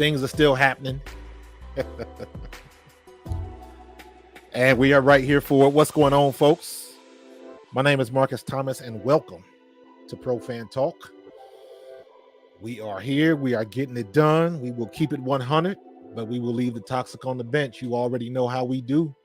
Things are still happening. And we are right here for what's going on, folks. My name is Marcus Thomas, and welcome to Pro Fan Talk. We are here. We are getting it done. We will keep it 100, but we will leave the toxic on the bench. You already know how we do.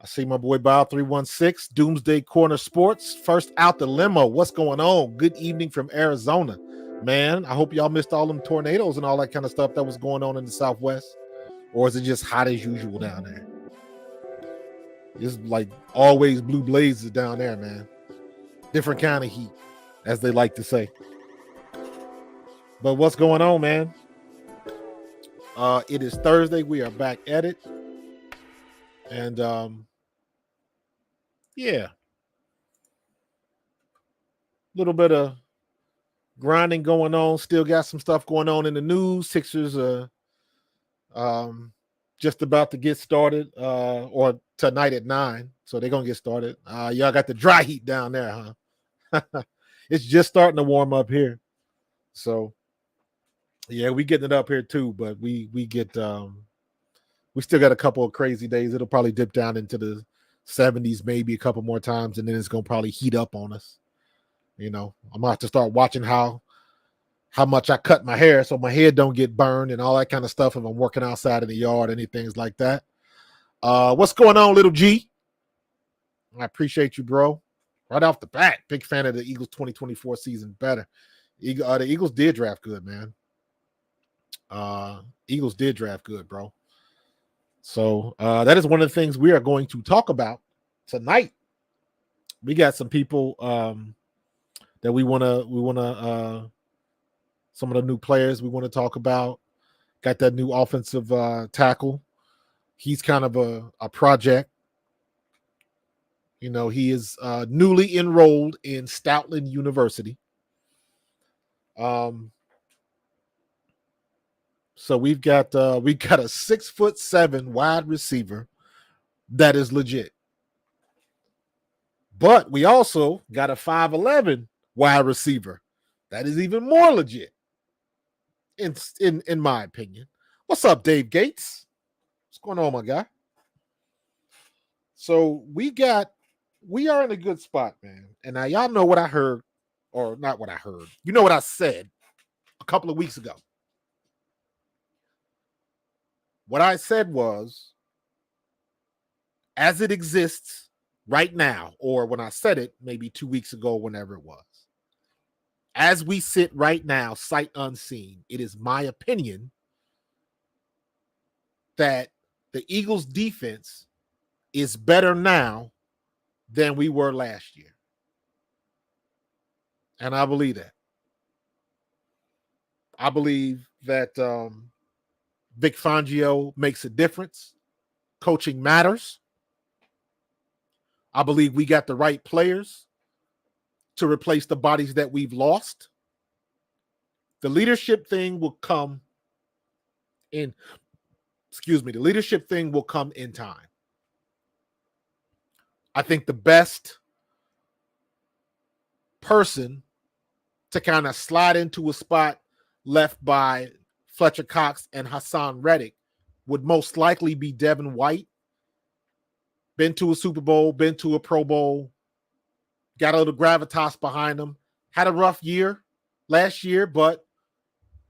I see my boy Bob 316, Doomsday Corner Sports. First out the limo. What's going on? Good evening from Arizona. Man, I hope y'all missed all them tornadoes and all that kind of stuff that was going on in the Southwest. Or is it just hot as usual down there? It's like always blue blazes down there, man. Different kind of heat, as they like to say. But what's going on, man? It is Thursday. We are back at it. And, yeah. Little bit of grinding going on. Still got some stuff going on in the news. Sixers are just about to get started, or tonight at 9. So they're going to get started. Y'all got the dry heat down there, huh? It's just starting to warm up here. So, yeah, we getting it up here too, but we still got a couple of crazy days. It'll probably dip down into the 70s maybe a couple more times, and then it's going to probably heat up on us. You know, I'm going to have to start watching how much I cut my hair so my head don't get burned and all that kind of stuff if I'm working outside in the yard, any things like that. What's going on, little G? I appreciate you, bro. Right off the bat, big fan of the Eagles 2024 season. Better. The Eagles did draft good, man. Eagles did draft good, bro. So that is one of the things we are going to talk about tonight. We got some people that we want to some of the new players we want to talk about. Got that new offensive tackle. He's kind of a project. You know, he is newly enrolled in Stoutland University. So we've got a 6'7" wide receiver that is legit. But we also got a 5'11" wide receiver that is even more legit. In my opinion. What's up, Dave Gates? What's going on, my guy? So we are in a good spot, man. And now y'all know what I heard, or not what I heard. You know what I said a couple of weeks ago. What I said was, as it exists right now, or when I said it maybe 2 weeks ago, whenever it was, as we sit right now, sight unseen, it is my opinion that the Eagles defense is better now than we were last year. And I believe that. I believe that Vic Fangio makes a difference. Coaching matters. I believe we got the right players to replace the bodies that we've lost. The leadership thing will come in. The leadership thing will come in time. I think the best person to kind of slide into a spot left by Fletcher Cox and Hassan Reddick would most likely be Devin White. Been to a Super Bowl, been to a Pro Bowl, got a little gravitas behind him. Had a rough year last year, but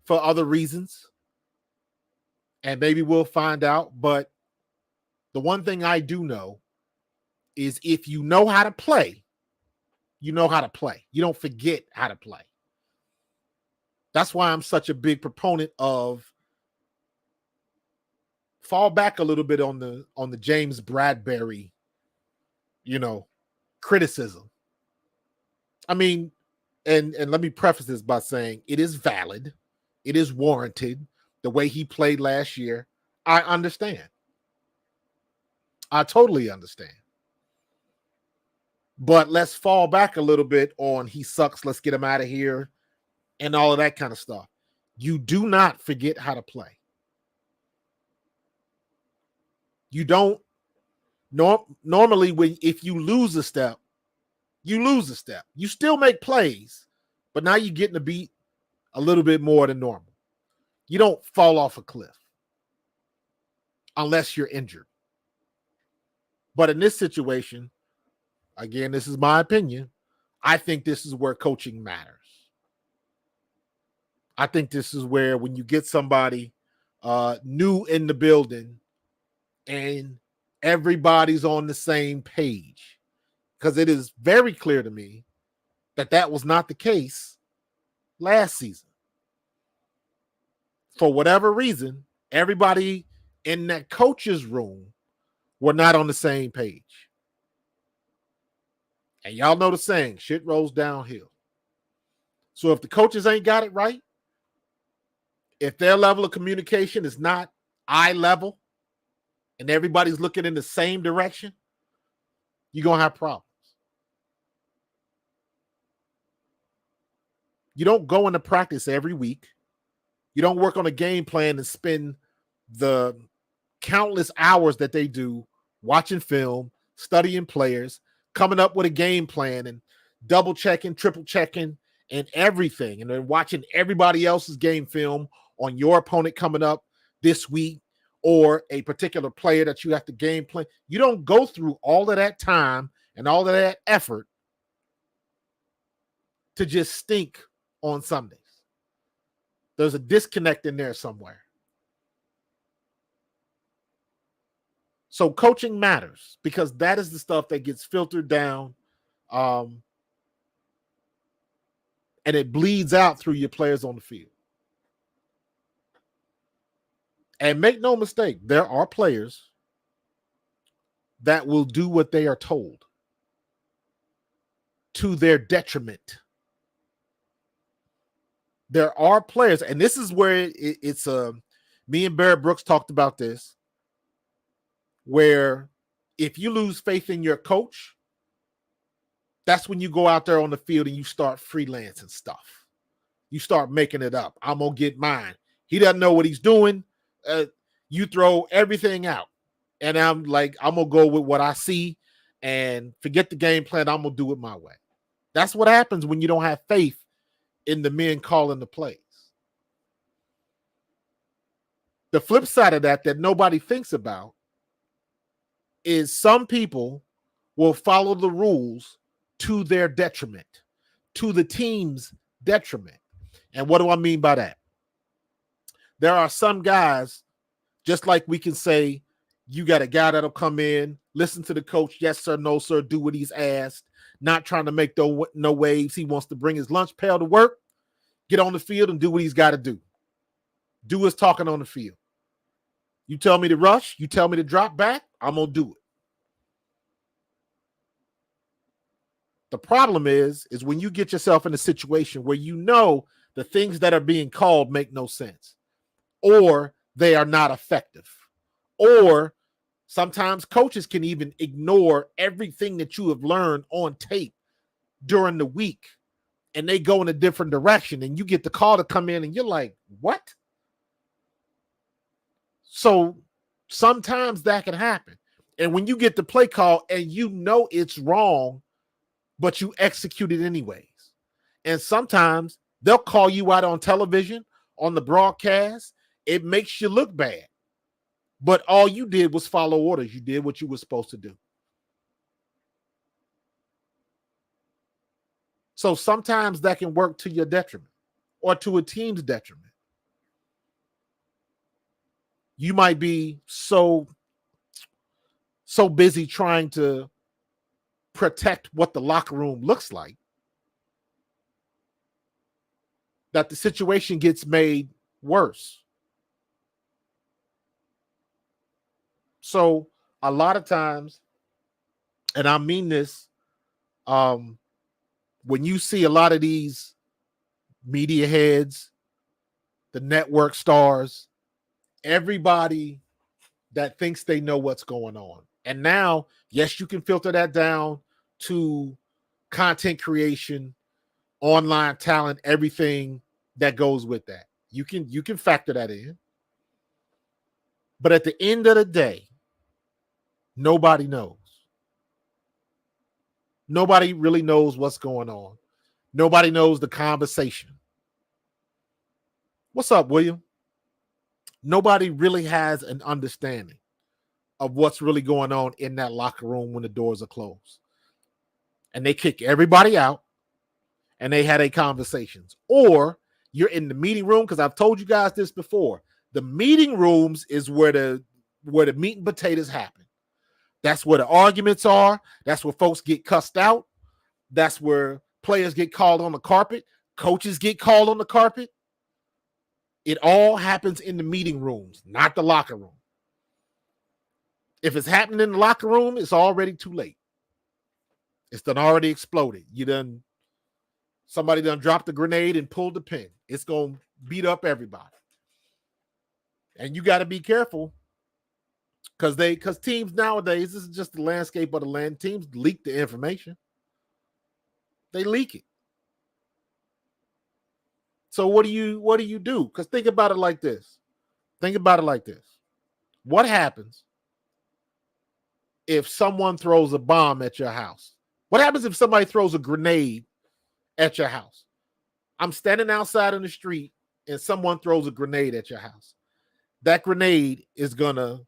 for other reasons. And maybe we'll find out. But the one thing I do know is if you know how to play, you know how to play. You don't forget how to play. That's why I'm such a big proponent of fall back a little bit on the James Bradbury, criticism. I mean, and let me preface this by saying it is valid. It is warranted. The way he played last year, I understand. I totally understand. But let's fall back a little bit on he sucks, let's get him out of here, and all of that kind of stuff. You do not forget how to play. You don't. Normally, if you lose a step, you lose a step. You still make plays, but now you're getting to beat a little bit more than normal. You don't fall off a cliff unless you're injured. But in this situation, again, this is my opinion, I think this is where coaching matters. I think this is where when you get somebody new in the building and everybody's on the same page, because it is very clear to me that was not the case last season. For whatever reason, everybody in that coach's room were not on the same page. And y'all know the saying, shit rolls downhill. So if the coaches ain't got it right, if their level of communication is not eye level and everybody's looking in the same direction, you're going to have problems. You don't go into practice every week. You don't work on a game plan and spend the countless hours that they do watching film, studying players, coming up with a game plan and double checking, triple checking, and everything. And then watching everybody else's game film on your opponent coming up this week or a particular player that you have to game plan. You don't go through all of that time and all of that effort to just stink on Sundays. There's a disconnect in there somewhere. So coaching matters because that is the stuff that gets filtered down and it bleeds out through your players on the field. And make no mistake, there are players that will do what they are told to their detriment. There are players, and this is where it's me and Barrett Brooks talked about this, where if you lose faith in your coach, that's when you go out there on the field and you start freelancing stuff. You start making it up. I'm going to get mine. He doesn't know what he's doing. You throw everything out. And I'm like, I'm going to go with what I see and forget the game plan. I'm going to do it my way. That's what happens when you don't have faith in the men calling the plays. The flip side of that nobody thinks about is some people will follow the rules to their detriment, to the team's detriment. And what do I mean by that? There are some guys, just like we can say, you got a guy that'll come in, listen to the coach, yes, sir, no, sir, do what he's asked, not trying to make no waves. He wants to bring his lunch pail to work, get on the field and do what he's got to do. Do his talking on the field. You tell me to rush, you tell me to drop back, I'm going to do it. The problem is when you get yourself in a situation where you know the things that are being called make no sense, or they are not effective, or sometimes coaches can even ignore everything that you have learned on tape during the week, and they go in a different direction, and you get the call to come in, and you're like, what? So sometimes that can happen. And when you get the play call and you know it's wrong, but you execute it anyways. And sometimes they'll call you out on television, on the broadcast. It makes you look bad. But all you did was follow orders. You did what you were supposed to do. So sometimes that can work to your detriment or to a team's detriment. You might be so busy trying to protect what the locker room looks like that the situation gets made worse. So a lot of times, and I mean this, when you see a lot of these media heads, the network stars, everybody that thinks they know what's going on. And now, yes, you can filter that down to content creation, online talent, everything that goes with that. You can factor that in. But at the end of the day, nobody knows. Nobody really knows what's going on. Nobody knows the conversation. What's up, William? nobody really has an understanding of what's really going on in that locker room when the doors are closed. And they kick everybody out and they had a conversations. Or you're in the meeting room, because I've told you guys this before. The meeting rooms is where the meat and potatoes happen. That's where the arguments are. That's where folks get cussed out. That's where players get called on the carpet. Coaches get called on the carpet. It all happens in the meeting rooms, not the locker room. If it's happening in the locker room, it's already too late. It's done already exploded. Somebody done dropped the grenade and pulled the pin. It's going to beat up everybody. And you got to be careful because teams nowadays, this is just the landscape of the land. Teams leak the information. They leak it. So what do you do? Because think about it like this. What happens if someone throws a bomb at your house? What happens if somebody throws a grenade at your house? I'm standing outside on the street and someone throws a grenade at your house. That grenade is going to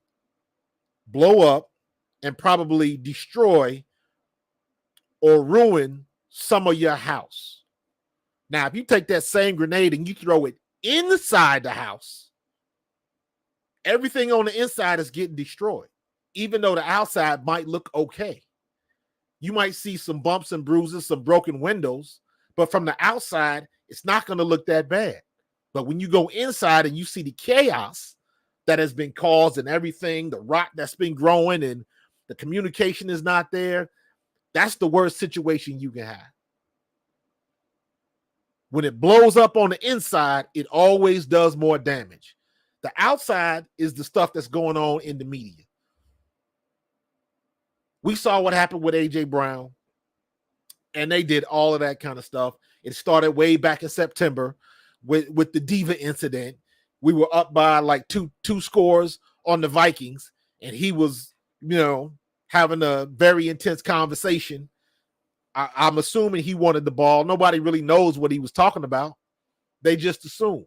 blow up and probably destroy or ruin some of your house. Now, if you take that same grenade and you throw it inside the house, everything on the inside is getting destroyed, even though the outside might look okay. You might see some bumps and bruises, some broken windows, but from the outside, it's not going to look that bad. But when you go inside and you see the chaos that has been caused and everything, the rot that's been growing and the communication is not there, that's the worst situation you can have. When it blows up on the inside, it always does more damage. The outside is the stuff that's going on in the media. We saw what happened with A.J. Brown, and they did all of that kind of stuff. It started way back in September with the Diva incident. We were up by like two scores on the Vikings, and he was, having a very intense conversation. I'm assuming he wanted the ball. Nobody really knows what he was talking about. They just assume.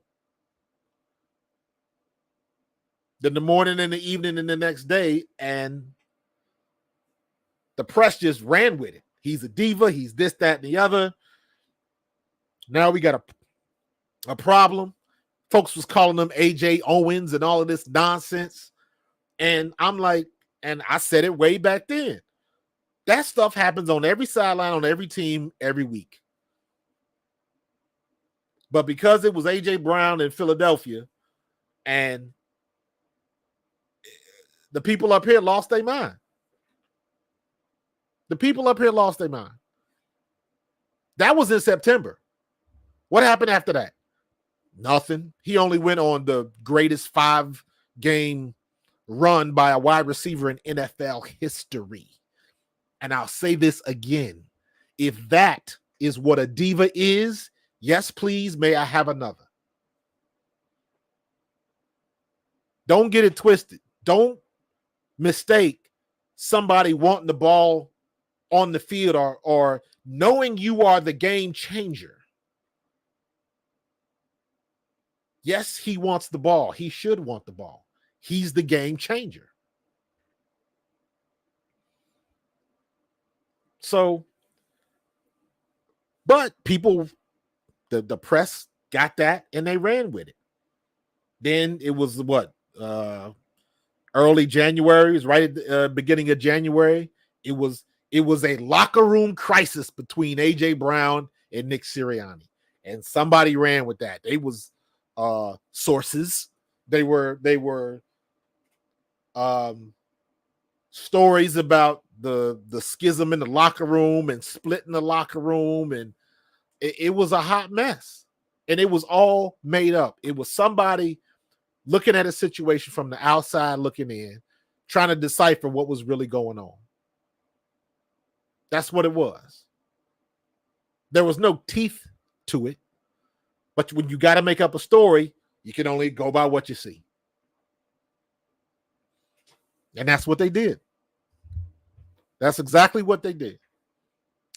Then the morning and the evening and the next day, and the press just ran with it. He's a diva. He's this, that, and the other. Now we got a problem. Folks was calling him AJ Owens and all of this nonsense. And I'm like, and I said it way back then. That stuff happens on every sideline, on every team, every week. But because it was A.J. Brown in Philadelphia, and the people up here lost their mind. That was in September. What happened after that? Nothing. He only went on the greatest 5-game run by a wide receiver in NFL history. And I'll say this again. If that is what a diva is, yes, please, may I have another. Don't get it twisted. Don't mistake somebody wanting the ball on the field or knowing you are the game changer. Yes, he wants the ball. He should want the ball. He's the game changer. So, but people, the press got that and they ran with it. Then it was early January, it was right at the beginning of January. It was a locker room crisis between A.J. Brown and Nick Sirianni. And somebody ran with that. They was sources. They were stories about the schism in the locker room and splitting the locker room, and it was a hot mess. And it was all made up. It was somebody looking at a situation from the outside looking in, trying to decipher what was really going on. That's what it was. There was no teeth to it. But when you got to make up a story, you can only go by what you see. And that's what they did. That's exactly what they did.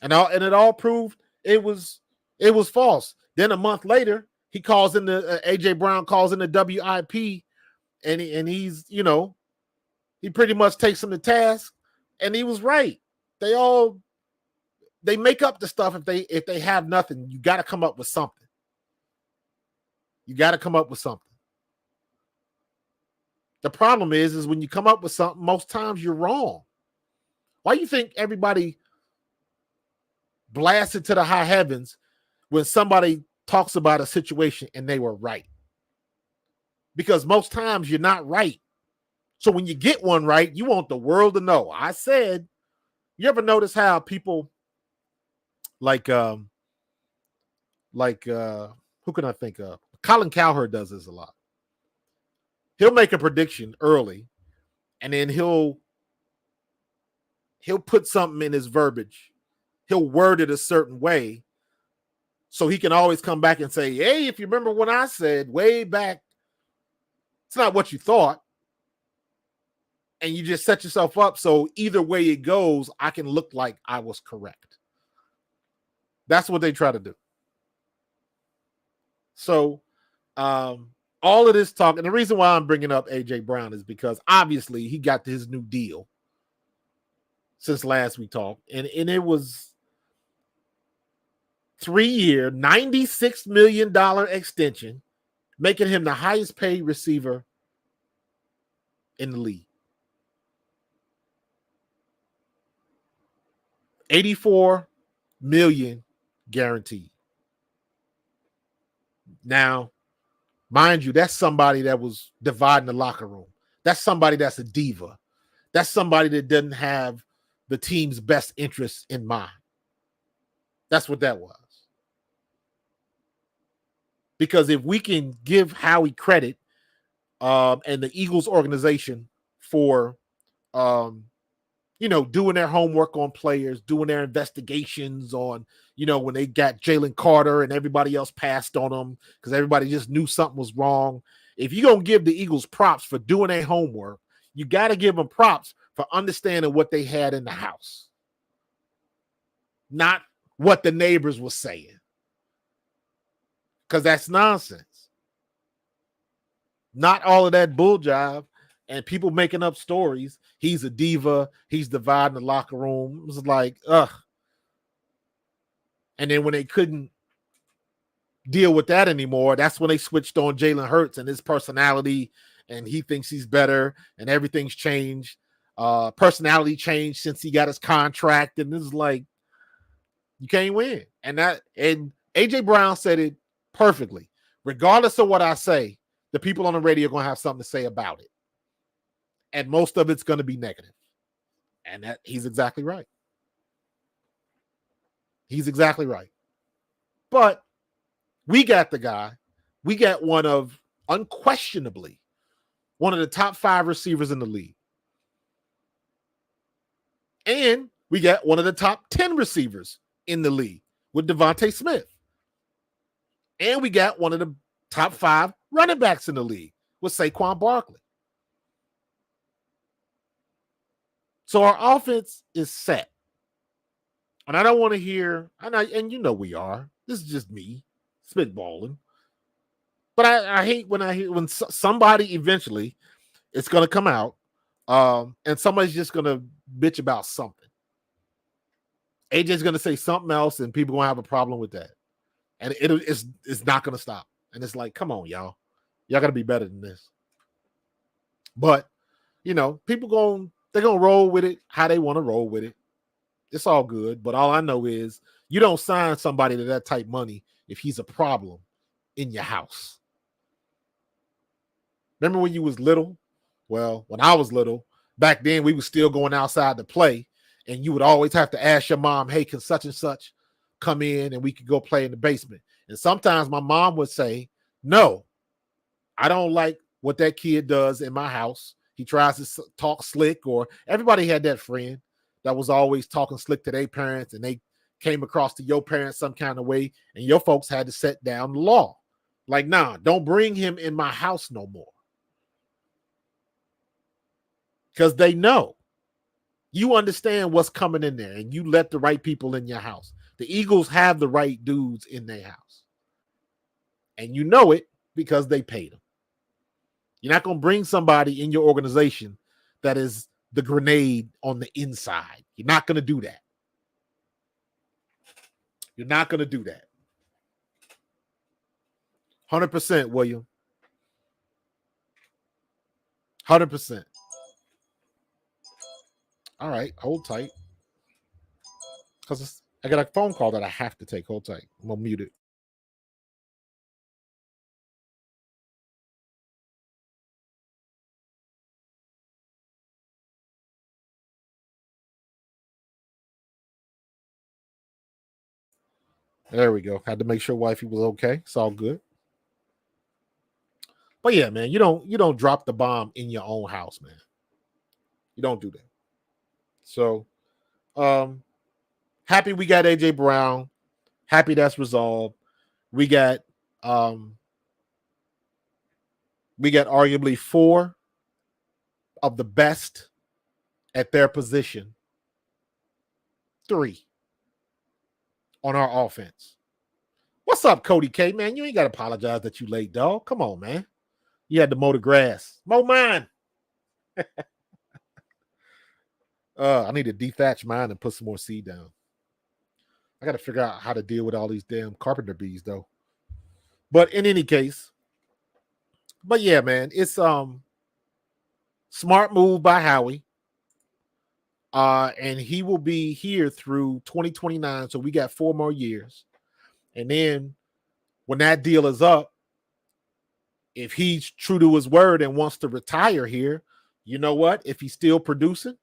And it all proved it was false. Then a month later, he calls in the A.J. Brown calls in the WIP and he's, he pretty much takes him to task, and he was right. They make up the stuff if they have nothing. You got to come up with something. You got to come up with something. The problem is when you come up with something, most times you're wrong. Why do you think everybody blasted to the high heavens when somebody talks about a situation and they were right? Because most times you're not right. So when you get one right, you want the world to know. I said, you ever notice how people like who can I think of? Colin Cowherd does this a lot. He'll make a prediction early, and then he'll put something in his verbiage. He'll word it a certain way so he can always come back and say, hey, if you remember what I said way back, it's not what you thought. And you just set yourself up so either way it goes, I can look like I was correct. That's what they try to do. So all of this talk, and the reason why I'm bringing up A.J. Brown is because obviously he got his new deal since last we talked, and it was 3-year, $96 million extension, making him the highest paid receiver in the league. 84 million guaranteed. Now, mind you, that's somebody that was dividing the locker room. That's somebody that's a diva. That's somebody that doesn't have the team's best interests in mind. That's what that was. Because if we can give Howie credit and the Eagles organization for doing their homework on players, doing their investigations on, when they got Jalen Carter and everybody else passed on them because everybody just knew something was wrong. If you're going to give the Eagles props for doing their homework, you got to give them props for understanding what they had in the house, not what the neighbors were saying, because that's nonsense. Not all of that bull jive. And people making up stories. He's a diva. He's dividing the locker room. It was like, ugh. And then when they couldn't deal with that anymore, that's when they switched on Jalen Hurts and his personality. And he thinks he's better. And everything's changed. Personality changed since he got his contract. And this is like, you can't win. And A.J. Brown said it perfectly. Regardless of what I say, the people on the radio are going to have something to say about it. And most of it's going to be negative. And that he's exactly right. He's exactly right. But we got the guy. We got unquestionably, one of the top 5 receivers in the league. And we got one of the top 10 receivers in the league with Devontae Smith. And we got one of the top 5 running backs in the league with Saquon Barkley. So our offense is set. And I don't want to hear, and we are. This is just me spitballing. But I hate when somebody eventually it's going to come out and somebody's just going to bitch about something. AJ's going to say something else and people are going to have a problem with that. And it's not going to stop. And it's like, come on, y'all. Y'all got to be better than this. But, people they're going to roll with it how they want to roll with it. It's all good. But all I know is you don't sign somebody to that type money if he's a problem in your house. Remember when you was little? Well, when I was little, back then we were still going outside to play. And you would always have to ask your mom, hey, can such and such come in and we could go play in the basement? And sometimes my mom would say, no, I don't like what that kid does in my house. He tries to talk slick, or everybody had that friend that was always talking slick to their parents and they came across to your parents some kind of way and your folks had to set down the law. Like, nah, don't bring him in my house no more. Because they know. You understand what's coming in there and you let the right people in your house. The Eagles have the right dudes in their house. And you know it because they paid them. You're not going to bring somebody in your organization that is the grenade on the inside. You're not going to do that. You're not going to do that. 100%, William. 100%. All right, hold tight. Because I got a phone call that I have to take. Hold tight. I'm going to mute it. There we go. Had to make sure wifey was okay. It's all good. But yeah, man, you don't drop the bomb in your own house, man. You don't do that. So, happy we got AJ Brown. Happy that's resolved. We got arguably 4 of the best at their position. 3 on our offense. What's up, Cody K? Man, you ain't got to apologize that you late, dog. Come on, man. You had to mow the grass. Mow mine. I need to dethatch mine and put some more seed down. I got to figure out how to deal with all these damn carpenter bees, though. But in any case, but yeah, man, it's smart move by Howie. And he will be here through 2029. So we got 4 more years. And then when that deal is up, if he's true to his word and wants to retire here, you know what? If he's still producing,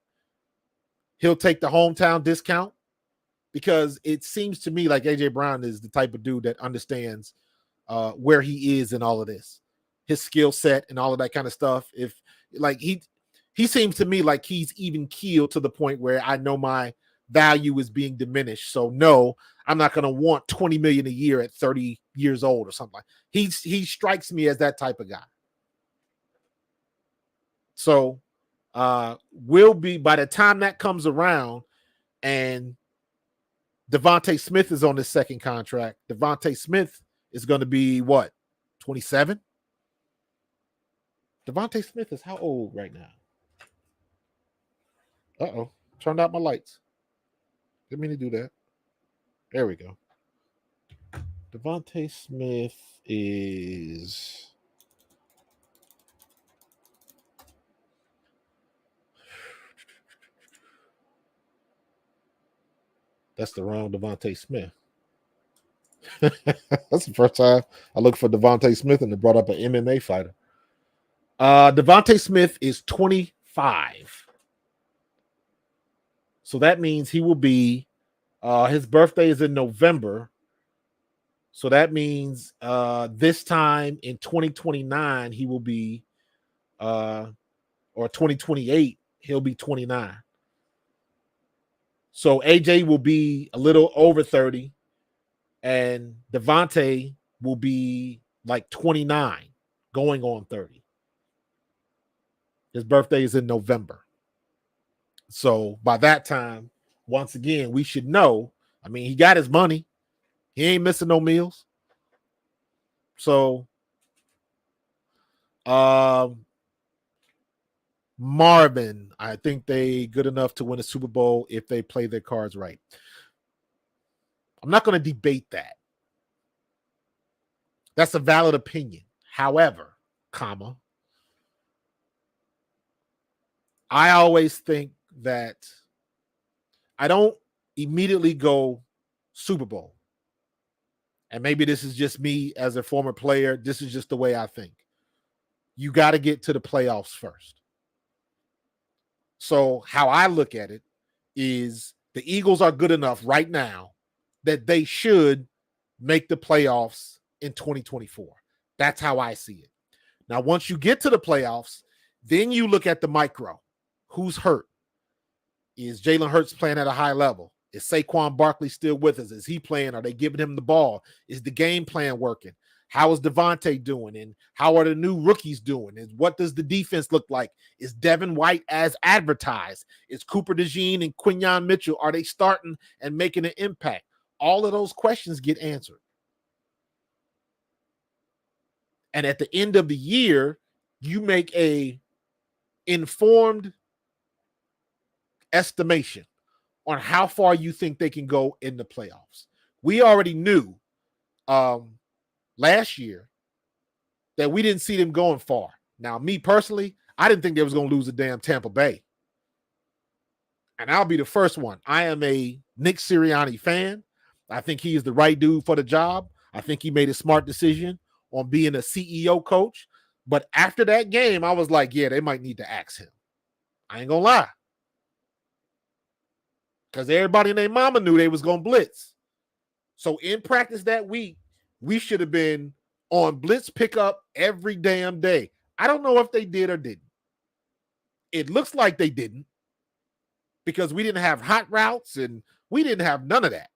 he'll take the hometown discount, because it seems to me like AJ Brown is the type of dude that understands where he is in all of this, his skill set and all of that kind of stuff. If like he seems to me like he's even keeled to the point where I know my value is being diminished. So no, I'm not going to want 20 million a year at 30 years old or something. He strikes me as that type of guy. So will be, by the time that comes around and Devontae Smith is on his second contract, Devontae Smith is going to be what, 27? Devontae Smith is how old right now? Uh-oh. Turned out my lights. Didn't mean to do that. There we go. Devontae Smith is... That's the wrong Devontae Smith. That's the first time I looked for Devontae Smith and it brought up an MMA fighter. Devontae Smith is 25. So that means he will be, his birthday is in November. So that means this time in 2029, he will be, or 2028, he'll be 29. So AJ will be a little over 30, and Devontae will be like 29, going on 30. His birthday is in November. So by that time, once again, we should know. I mean, he got his money. He ain't missing no meals. So Marvin, I think they good enough to win a Super Bowl if they play their cards right. I'm not going to debate that. That's a valid opinion. However, I always think that I don't immediately go Super Bowl. And maybe this is just me as a former player. This is just the way I think. You got to get to the playoffs first. So how I look at it is the Eagles are good enough right now that they should make the playoffs in 2024. That's how I see it. Now, once you get to the playoffs, then you look at the micro. Who's hurt? Is Jalen Hurts playing at a high level? Is Saquon Barkley still with us? Is he playing? Are they giving him the ball? Is the game plan working? How is Devontae doing? And how are the new rookies doing? And what does the defense look like? Is Devin White as advertised? Is Cooper DeJean and Quinyon Mitchell, are they starting and making an impact? All of those questions get answered. And at the end of the year, you make a informed estimation on how far you think they can go in the playoffs. We already knew last year that we didn't see them going far. Now, me personally, I didn't think they was going to lose a damn Tampa Bay. And I'll be the first one. I am a Nick Sirianni fan. I think he is the right dude for the job. I think he made a smart decision on being a CEO coach. But after that game, I was like, yeah, they might need to axe him. I ain't going to lie. Because everybody and their mama knew they was going to blitz. So in practice that week, we should have been on blitz pickup every damn day. I don't know if they did or didn't. It looks like they didn't because we didn't have hot routes and we didn't have none of that.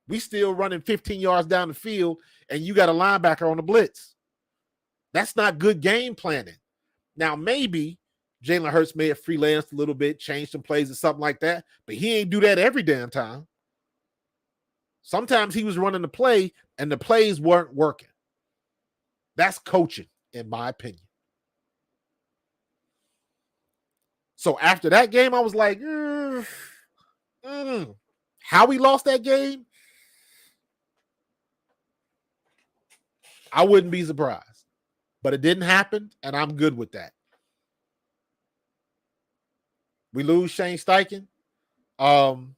We still running 15 yards down the field and you got a linebacker on the blitz. That's not good game planning. Now, maybe Jalen Hurts may have freelanced a little bit, changed some plays or something like that, but he ain't do that every damn time. Sometimes he was running the play and the plays weren't working. That's coaching, in my opinion. So after that game, I was like, how we lost that game? I wouldn't be surprised. But it didn't happen, and I'm good with that. We lose Shane Steichen, and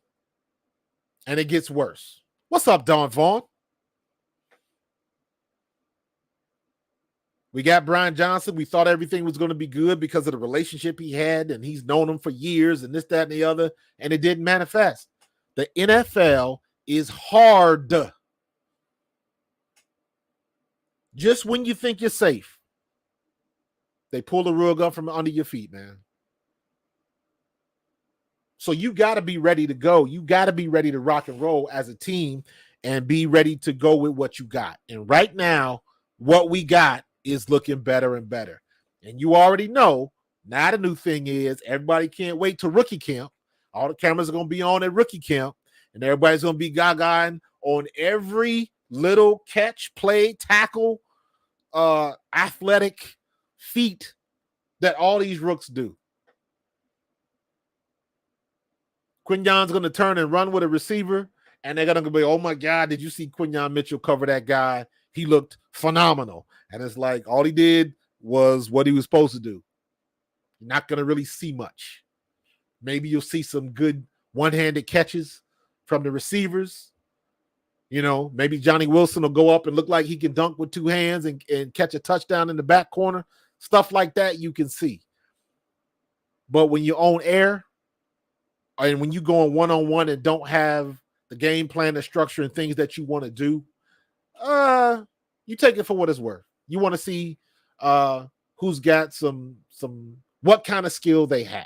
it gets worse. What's up, Don Vaughn? We got Brian Johnson. We thought everything was going to be good because of the relationship he had, and he's known him for years, and this, that, and the other, and it didn't manifest. The NFL is hard. Just when you think you're safe, they pull the rug up from under your feet, man. So you got to be ready to go. You got to be ready to rock and roll as a team and be ready to go with what you got. And right now, what we got is looking better and better. And you already know, now the new thing is everybody can't wait to rookie camp. All the cameras are going to be on at rookie camp, and everybody's going to be gaga on every little catch, play, tackle, athletic feat that all these rooks do. Quinyon's going to turn and run with a receiver, and they're going to be, oh, my God, did you see Quinyon Mitchell cover that guy? He looked phenomenal. And it's like all he did was what he was supposed to do. You're not going to really see much. Maybe you'll see some good one-handed catches from the receivers. You know, maybe Johnny Wilson will go up and look like he can dunk with two hands and catch a touchdown in the back corner. Stuff like that you can see. But when you own air, and when you go on one-on-one and don't have the game plan, the structure, and things that you want to do, you take it for what it's worth. You want to see who's got some what kind of skill they have,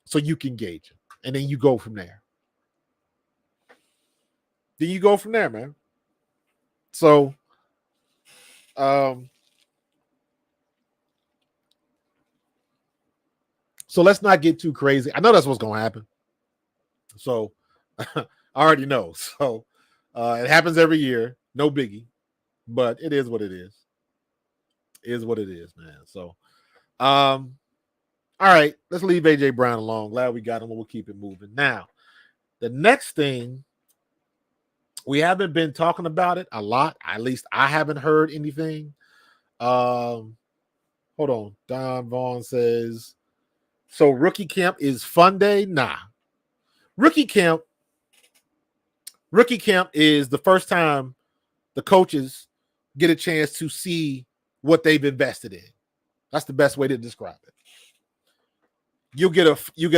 so you can gauge it, and then you go from there. Man. So, so let's not get too crazy. I know that's what's going to happen. So I already know. So it happens every year. No biggie. But it is what it is. It is what it is, man. So, all right. Let's leave A.J. Brown alone. Glad we got him. We'll keep it moving. Now, the next thing, we haven't been talking about it a lot. At least I haven't heard anything. Hold on. Don Vaughn says, so rookie camp is fun day? Nah. Rookie camp is the first time the coaches get a chance to see what they've invested in. That's the best way to describe it. You get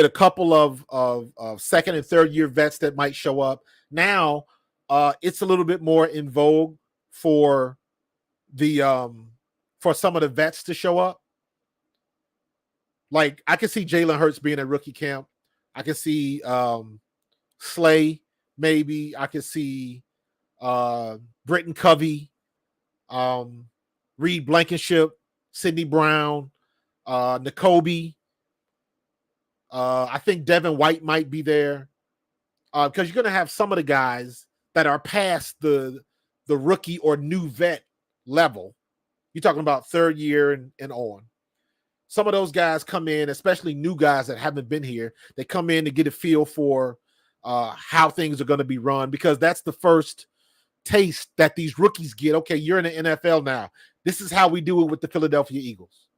a couple of second and third year vets that might show up. Now it's a little bit more in vogue for for some of the vets to show up. Like, I can see Jalen Hurts being at rookie camp. I can see Slay, maybe. I can see Britton Covey, Reed Blankenship, Sidney Brown, N'Kobe. I think Devin White might be there because you're going to have some of the guys that are past the rookie or new vet level. You're talking about third year and on. some of those guys come in, especially new guys that haven't been here. They come in to get a feel for how things are going to be run, because that's the first taste that these rookies get. Okay, you're in the NFL now. This is how we do it with the Philadelphia Eagles.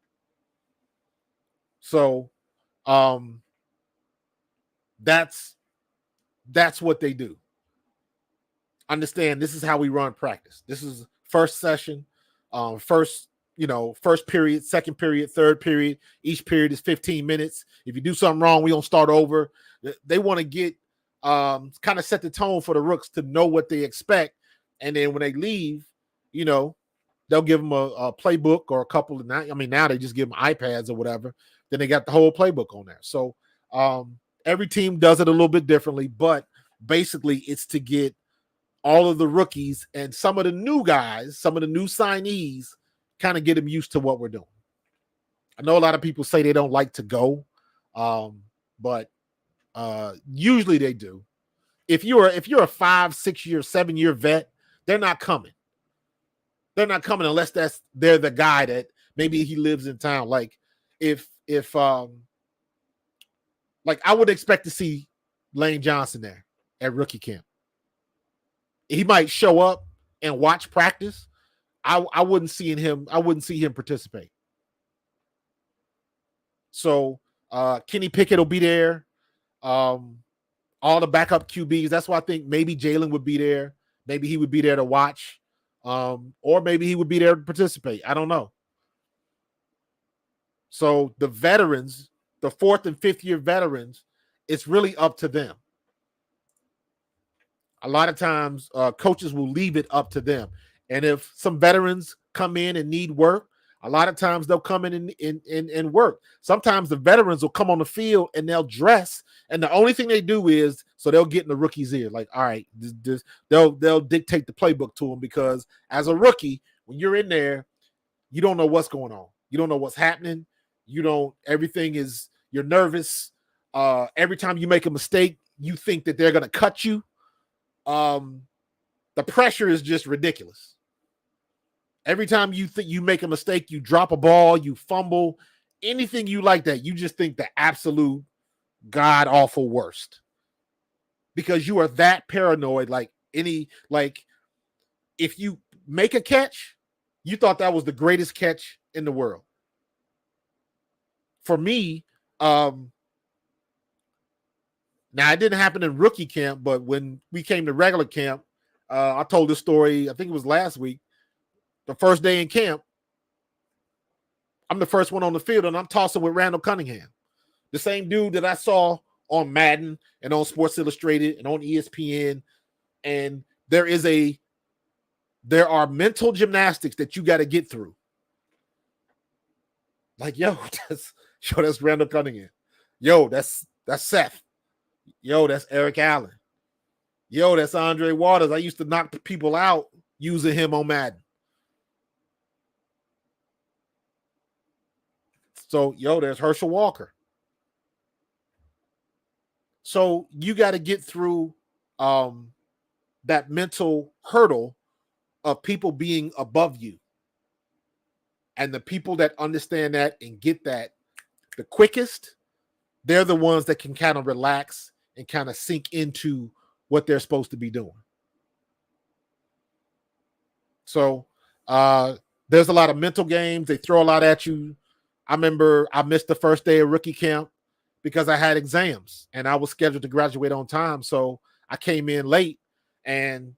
So that's what they do. Understand, this is how we run practice. This is first session, first period, second period, third period. Each period is 15 minutes. If you do something wrong, we don't start over. They want to get kind of set the tone for the rooks to know what they expect. And then when they leave, they'll give them a playbook or a couple of, now they just give them iPads or whatever. Then they got the whole playbook on there. So every team does it a little bit differently, but basically it's to get all of the rookies and some of the new guys, some of the new signees, kind of get them used to what we're doing. I know a lot of people say they don't like to go, but usually they do. If you're a 5, 6 year, 7 year vet, they're not coming. They're not coming unless they're the guy that maybe he lives in town. Like if I would expect to see Lane Johnson there at rookie camp. He might show up and watch practice. I wouldn't see him participate. So Kenny Pickett will be there. All the backup QBs. That's why I think maybe Jalen would be there. Maybe he would be there to watch. Or maybe he would be there to participate. I don't know. So the veterans, the 4th and 5th year veterans, it's really up to them. A lot of times coaches will leave it up to them. And if some veterans come in and need work, a lot of times they'll come in and work. Sometimes the veterans will come on the field and they'll dress, and the only thing they do is, so they'll get in the rookie's ear. Like, all right, they'll dictate the playbook to them, because as a rookie, when you're in there, you don't know what's going on. You don't know what's happening. You're nervous. Every time you make a mistake, you think that they're going to cut you. The pressure is just ridiculous. Every time you think you make a mistake, you drop a ball, you fumble, anything you like that, you just think the absolute god awful worst, because you are that paranoid. Like if you make a catch, you thought that was the greatest catch in the world. For me, now it didn't happen in rookie camp, but when we came to regular camp, I told this story, I think it was last week. The first day in camp, I'm the first one on the field, and I'm tossing with Randall Cunningham, the same dude that I saw on Madden and on Sports Illustrated and on ESPN. And there are mental gymnastics that you got to get through. Like, that's Randall Cunningham. Yo, that's Seth. Yo, that's Eric Allen. Yo, that's Andre Waters. I used to knock people out using him on Madden. So, there's Herschel Walker. So you got to get through that mental hurdle of people being above you. And the people that understand that and get that the quickest, they're the ones that can kind of relax and kind of sink into what they're supposed to be doing. So there's a lot of mental games. They throw a lot at you. I remember I missed the first day of rookie camp because I had exams and I was scheduled to graduate on time. So I came in late, and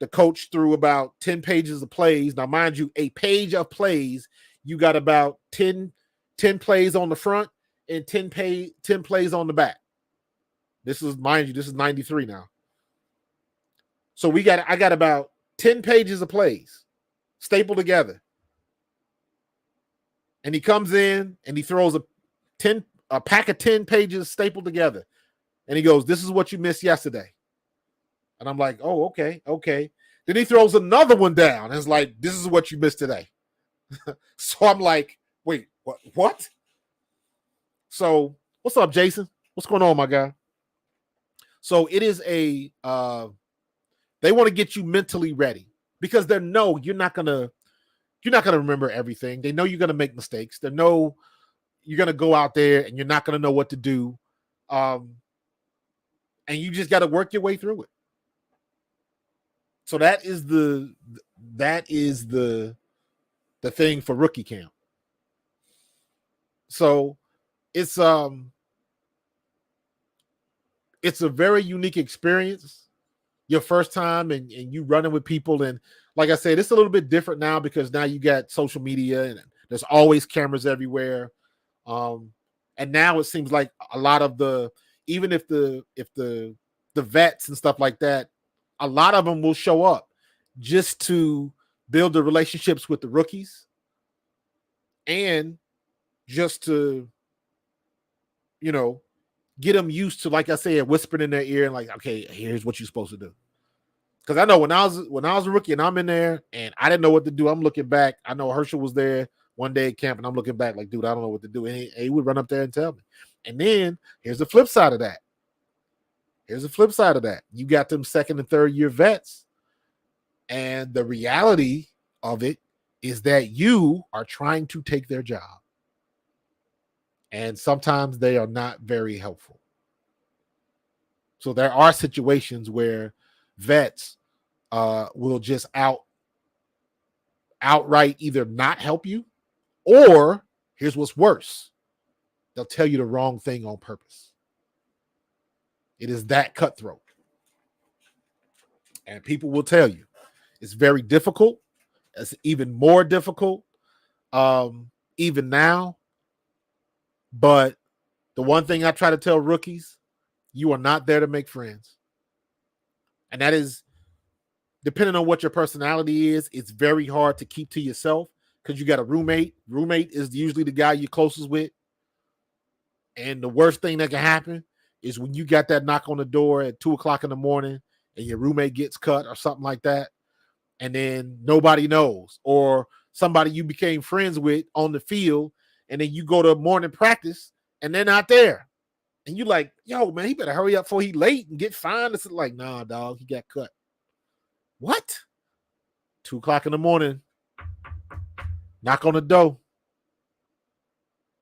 the coach threw about 10 pages of plays. Now, mind you, a page of plays, you got about 10 plays on the front and 10 plays on the back. This is 93 now. So I got about 10 pages of plays stapled together. And he comes in and he throws a pack of 10 pages stapled together. And he goes, "This is what you missed yesterday." And I'm like, "Oh, okay. Then he throws another one down and it's like, "This is what you missed today." So I'm like, "Wait, what?" So what's up, Jason? What's going on, my guy? So it is they want to get you mentally ready, because they know you're not gonna remember everything. They know you're gonna make mistakes. They know you're going to go out there and you're not going to know what to do. And you just got to work your way through it. So that is the thing for rookie camp. So it's a very unique experience. Your first time and you running with people. And like I said, it's a little bit different now because now you got social media and there's always cameras everywhere. And now it seems like a lot of even if the vets and stuff like that, a lot of them will show up just to build the relationships with the rookies and just to, get them used to, like I said, whispering in their ear and like, okay, here's what you're supposed to do. Because I know when I was a rookie and I'm in there and I didn't know what to do, I'm looking back. I know Herschel was there one day at camp and I'm looking back like, dude, I don't know what to do. And he would run up there and tell me. And then here's the flip side of that. You got them second and third year vets. And the reality of it is that you are trying to take their job. And sometimes they are not very helpful. So there are situations where vets will just outright either not help you, or here's what's worse, they'll tell you the wrong thing on purpose. It is that cutthroat. And people will tell you it's very difficult. It's even more difficult even now. But the one thing I try to tell rookies, you are not there to make friends. And that is, depending on what your personality is, it's very hard to keep to yourself because you got a roommate. Roommate is usually the guy you're closest with. And the worst thing that can happen is when you got that knock on the door at 2:00 in the morning and your roommate gets cut or something like that. And then nobody knows, or somebody you became friends with on the field. And then you go to morning practice and they're not there. And you like, yo, man, he better hurry up before he late and get fined. It's like, nah, dog, he got cut. What? 2:00 in the morning. Knock on the door.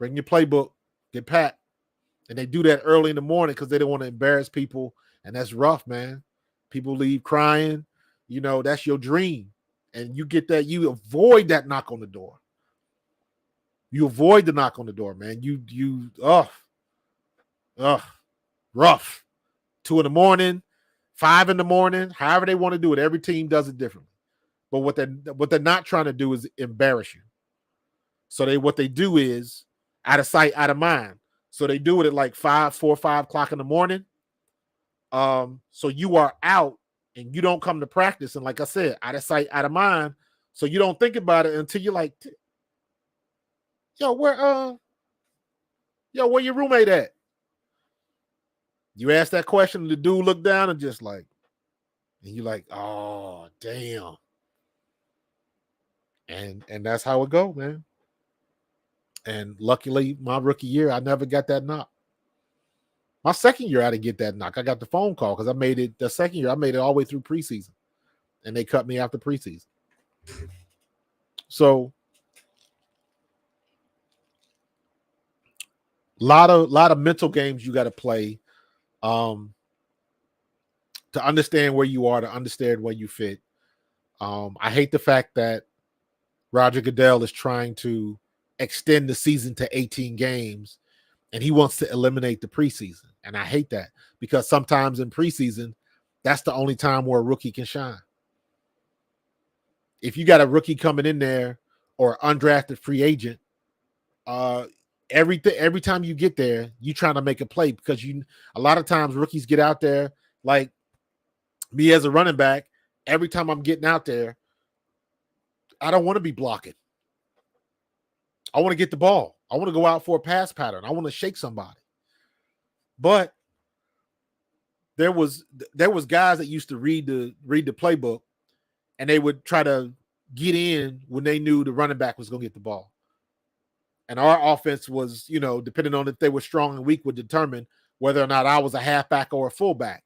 Bring your playbook. Get packed. And they do that early in the morning because they don't want to embarrass people. And that's rough, man. People leave crying. That's your dream. And you get that. You avoid that knock on the door. You avoid the knock on the door, man. Rough. 2 in the morning, 5 in the morning, however they want to do it. Every team does it differently. But what they're not trying to do is embarrass you. So what they do is out of sight, out of mind. So they do it at like 4 or 5 o'clock in the morning. So you are out and you don't come to practice. And like I said, out of sight, out of mind. So you don't think about it until you're like, where your roommate at? You ask that question, and the dude look down and just like, and you're like, oh, damn. And that's how it go, man. And luckily, my rookie year, I never got that knock. My second year, I didn't get that knock. I got the phone call because I made it the second year. I made it all the way through preseason, and they cut me after preseason. So, lot of mental games you got to play to understand where you are, to understand where you fit. I hate the fact that Roger Goodell is trying to extend the season to 18 games, and he wants to eliminate the preseason. And I hate that because sometimes in preseason, that's the only time where a rookie can shine. If you got a rookie coming in there or undrafted free agent, every time you get there, you trying to make a play because a lot of times rookies get out there, like me as a running back, every time I'm getting out there, I don't want to be blocking. I want to get the ball. I want to go out for a pass pattern. I want to shake somebody. But there was guys that used to read the playbook, and they would try to get in when they knew the running back was going to get the ball. And our offense was, depending on if they were strong and weak, would determine whether or not I was a halfback or a fullback.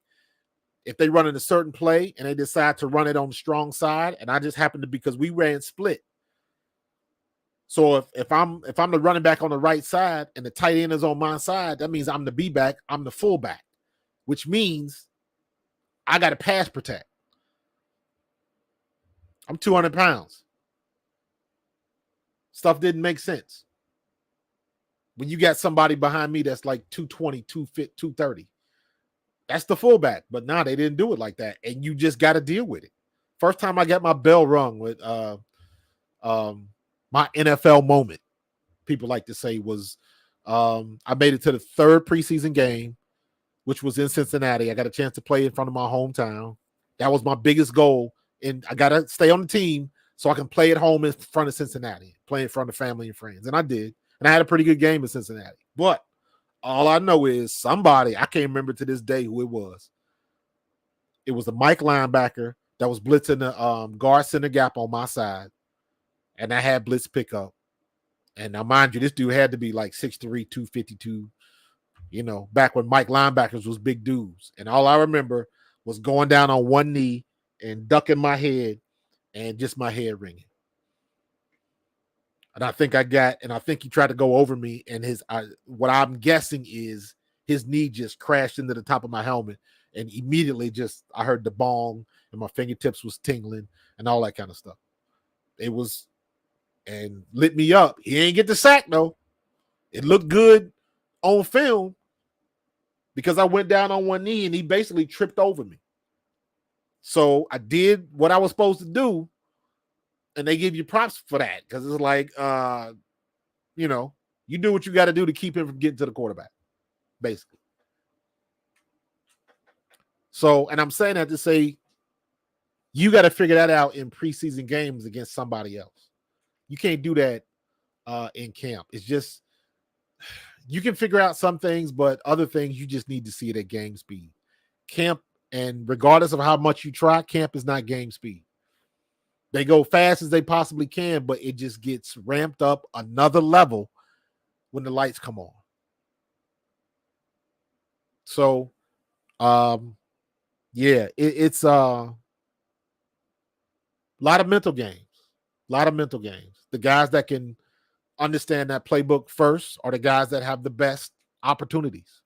If they run in a certain play and they decide to run it on the strong side, and I just happened to, because we ran split. So if I'm the running back on the right side and the tight end is on my side, that means I'm the B back, I'm the fullback, which means I got to pass protect. I'm 200 pounds. Stuff didn't make sense. When you got somebody behind me that's like 220, 230, that's the fullback. But nah, they didn't do it like that. And you just got to deal with it. First time I got my bell rung with my NFL moment, people like to say, was I made it to the third preseason game, which was in Cincinnati. I got a chance to play in front of my hometown. That was my biggest goal. And I got to stay on the team so I can play at home in front of Cincinnati, play in front of family and friends. And I did. And I had a pretty good game in Cincinnati. But all I know is somebody, I can't remember to this day who it was. It was the Mike linebacker that was blitzing the guard center gap on my side. And I had blitz pickup. And now, mind you, this dude had to be like 6'3", 252, you know, back when Mike linebackers was big dudes. And all I remember was going down on one knee and ducking my head and just my head ringing. And I think he tried to go over me, and what I'm guessing is his knee just crashed into the top of my helmet, and immediately I heard the bong, and my fingertips was tingling and all that kind of stuff. It was, and lit me up. He ain't get the sack though. It looked good on film because I went down on one knee and he basically tripped over me. So I did what I was supposed to do, and they give you props for that because it's like, you know, you do what you got to do to keep him from getting to the quarterback, basically. So, and I'm saying that to say, you got to figure that out in preseason games against somebody else. You can't do that in camp. It's just, you can figure out some things, but other things you just need to see it at game speed. Camp, and regardless of how much you try, camp is not game speed. They go fast as they possibly can, but it just gets ramped up another level when the lights come on. So, yeah, it's a lot of mental games. A lot of mental games. The guys that can understand that playbook first are the guys that have the best opportunities.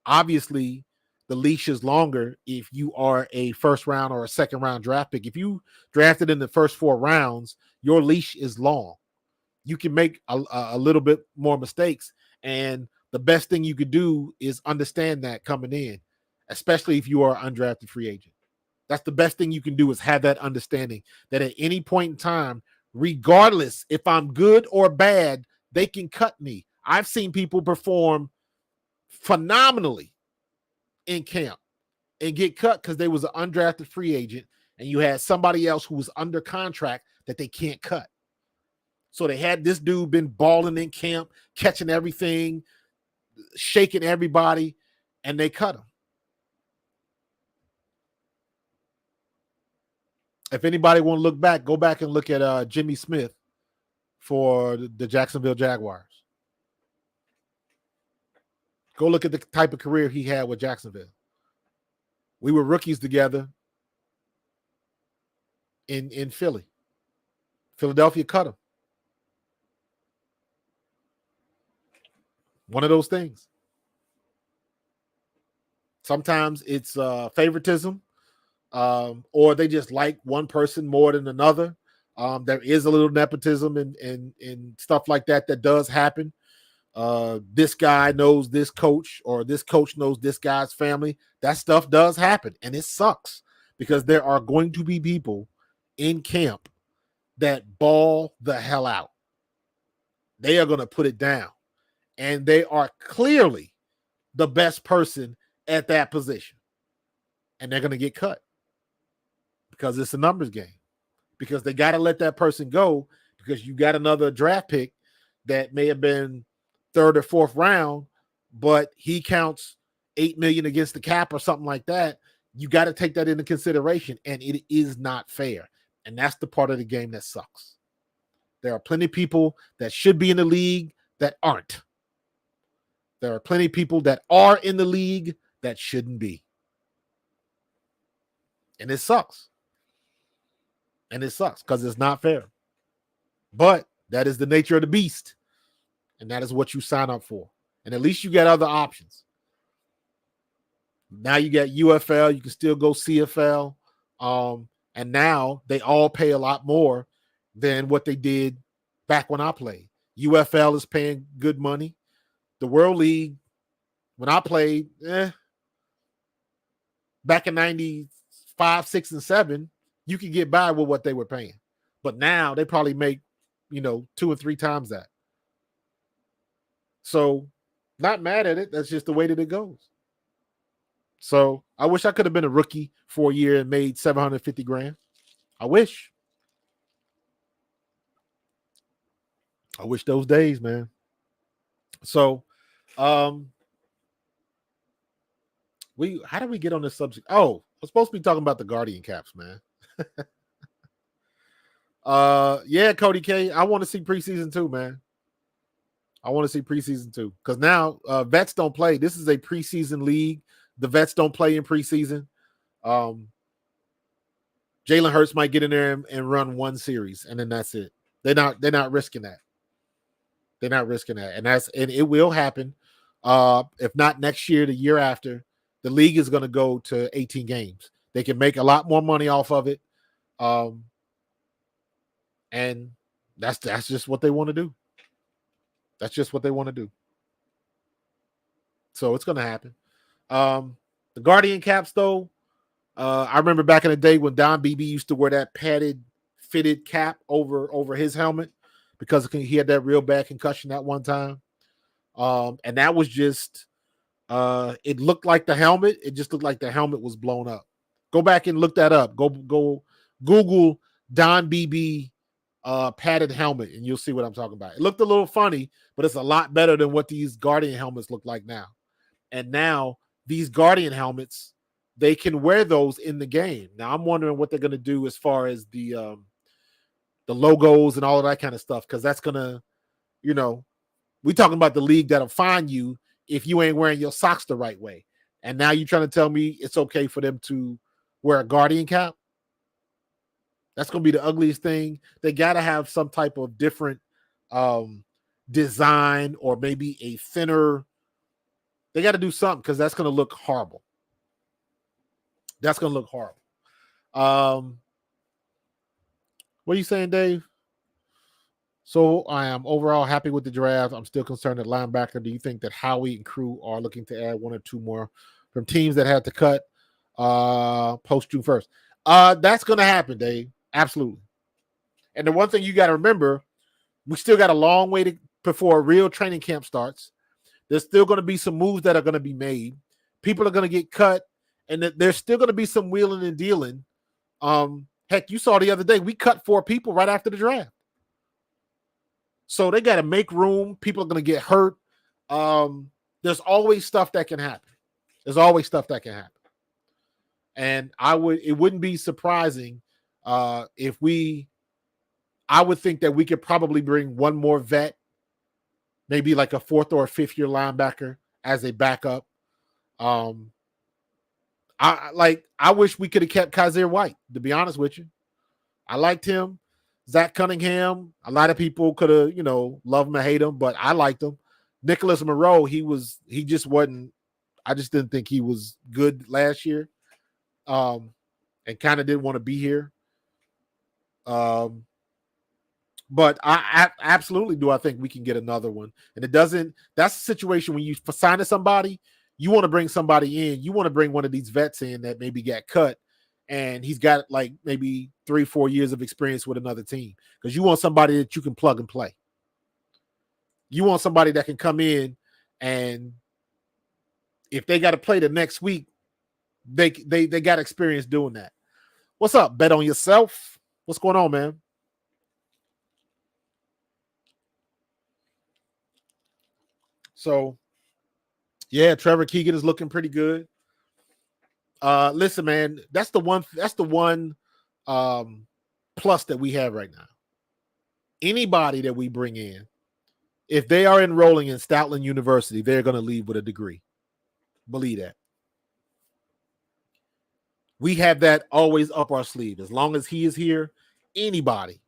Obviously, the leash is longer if you are a first round or a second round draft pick. If you drafted in the first 4 rounds, your leash is long. You can make a little bit more mistakes. And the best thing you could do is understand that coming in, especially if you are an undrafted free agent. That's the best thing you can do, is have that understanding that at any point in time, regardless if I'm good or bad, they can cut me. I've seen people perform phenomenally in camp and get cut because they was an undrafted free agent and you had somebody else who was under contract that they can't cut. So they had this dude been balling in camp, catching everything, shaking everybody, and they cut him. If anybody want to look back, go back and look at Jimmy Smith for the Jacksonville Jaguars. Go look at the type of career he had with Jacksonville. We were rookies together in Philly. Philadelphia cut him. One of those things. Sometimes it's favoritism, or they just like one person more than another. There is a little nepotism and stuff like that does happen. This guy knows this coach, or this coach knows this guy's family. That stuff does happen, and it sucks because there are going to be people in camp that ball the hell out. They are going to put it down, and they are clearly the best person at that position, and they're going to get cut because it's a numbers game, because they got to let that person go because you got another draft pick that may have been 3rd or 4th round, but he counts $8 million against the cap or something like that. You got to take that into consideration, and it is not fair. And that's the part of the game that sucks. There are plenty of people that should be in the league that aren't. There are plenty of people that are in the league that shouldn't be. And it sucks. And it sucks because it's not fair. But That is the nature of the beast. And that is what you sign up for. And at least you get other options. Now you got UFL, you can still go CFL. And now they all pay a lot more than what they did back when I played. UFL is paying good money. The World League, when I played, back in 95, 6, and 7, you could get by with what they were paying. But now they probably make, 2 or 3 times that. So not mad at it. That's just the way that it goes. So I wish I could have been a rookie for a year and made $750,000. I wish. I wish those days, man. So, how did we get on this subject? Oh, we're supposed to be talking about the Guardian caps, man. Yeah, Cody K. I want to see preseason too, man. I want to see preseason too. Because now vets don't play. This is a preseason league. The vets don't play in preseason. Jalen Hurts might get in there and run one series, and then that's it. They're not risking that. They're not risking that. And it will happen. If not next year, the year after, the league is going to go to 18 games. They can make a lot more money off of it. And that's just what they want to do. That's just what they want to do. So it's going to happen. The Guardian caps, though, I remember back in the day when Don Beebe used to wear that padded, fitted cap over his helmet because he had that real bad concussion that one time. And that was just, it looked like the helmet. It just looked like the helmet was blown up. Go back and look that up. Go Google Don Beebe padded helmet, and you'll see what I'm talking about. It looked a little funny, but it's a lot better than what these Guardian helmets look like now. And now these Guardian helmets, they can wear those in the game. Now I'm wondering what they're going to do as far as the logos and all of that kind of stuff, because that's going to, we talking about the league that'll fine you if you ain't wearing your socks the right way. And now you're trying to tell me it's okay for them to wear a Guardian cap? That's going to be the ugliest thing. They got to have some type of different design, or maybe a thinner. They got to do something, because that's going to look horrible. That's going to look horrible. What are you saying, Dave? So I am overall happy with the draft. I'm still concerned at linebacker. Do you think that Howie and crew are looking to add 1 or 2 more from teams that had to cut post June 1st? That's going to happen, Dave. Absolutely. And the one thing you got to remember, we still got a long way before a real training camp starts. There's still going to be some moves that are going to be made. People are going to get cut, and there's still going to be some wheeling and dealing. Heck, you saw the other day, we cut 4 people right after the draft. So they got to make room. People are going to get hurt. There's always stuff that can happen. And it wouldn't be surprising I would think that we could probably bring 1 more vet, maybe like a 4th or a 5th year linebacker as a backup. I wish we could have kept Kaiser White, to be honest with you. I liked him. Zach Cunningham, a lot of people could have, love him or hate him, but I liked him. Nicholas Moreau, I just didn't think he was good last year. And kind of didn't want to be here. But I absolutely do. I think we can get another one. And that's the situation when you sign to somebody, you want to bring somebody in. You want to bring one of these vets in that maybe got cut, and he's got like maybe 3-4 years of experience with another team, because you want somebody that you can plug and play. You want somebody that can come in, and if they got to play the next week, they got experience doing that. What's up? Bet on yourself. What's going on, man? So, yeah, Trevor Keegan is looking pretty good. Listen, man, that's the one plus that we have right now. Anybody that we bring in, if they are enrolling in Stoutland University, they're going to leave with a degree. Believe that. We have that always up our sleeve. As long as he is here, anybody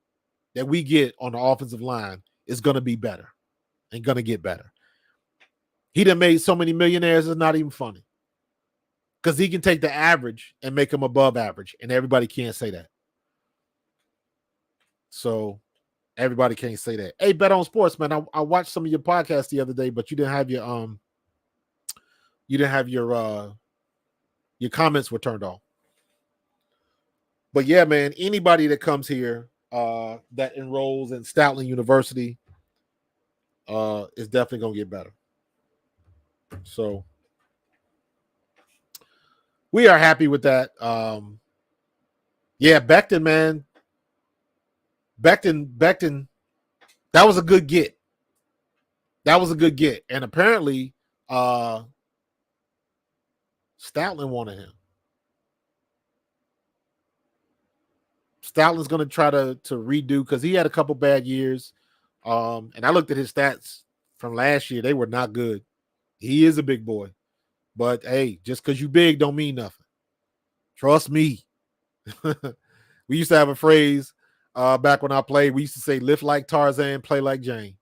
that we get on the offensive line is going to be better and going to get better. He done made so many millionaires, it's not even funny. Because he can take the average and make them above average, and everybody can't say that. So everybody can't say that. Hey, Bet on Sports, man. I watched some of your podcasts the other day, but you didn't have your comments were turned off. But yeah, man, anybody that comes here that enrolls in Stoutland University is definitely gonna get better. So we are happy with that. Yeah, Becton, man. Becton, that was a good get. That was a good get. And apparently, Stoutland wanted him. Stoutland's going to try to redo because he had a couple bad years. And I looked at his stats from last year. They were not good. He is a big boy. But, hey, just because you big don't mean nothing. Trust me. We used to have a phrase back when I played. We used to say, lift like Tarzan, play like Jane.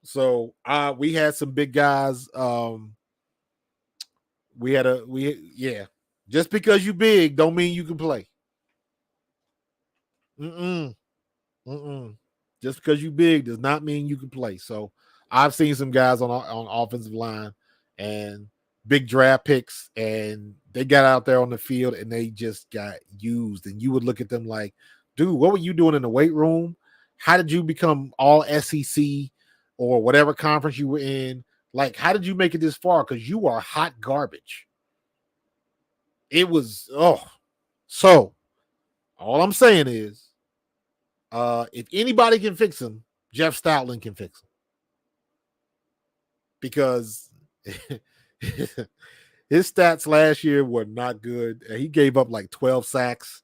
So we had some big guys. Just because you big don't mean you can play. Just because you big does not mean you can play. So I've seen some guys on offensive line and big draft picks, and they got out there on the field and they just got used. And you would look at them like, dude, what were you doing in the weight room? How did you become all SEC or whatever conference you were in? Like, how did you make it this far? Because you are hot garbage. It was, so all I'm saying is, if anybody can fix him, Jeff Stoutland can fix him. Because his stats last year were not good. He gave up like 12 sacks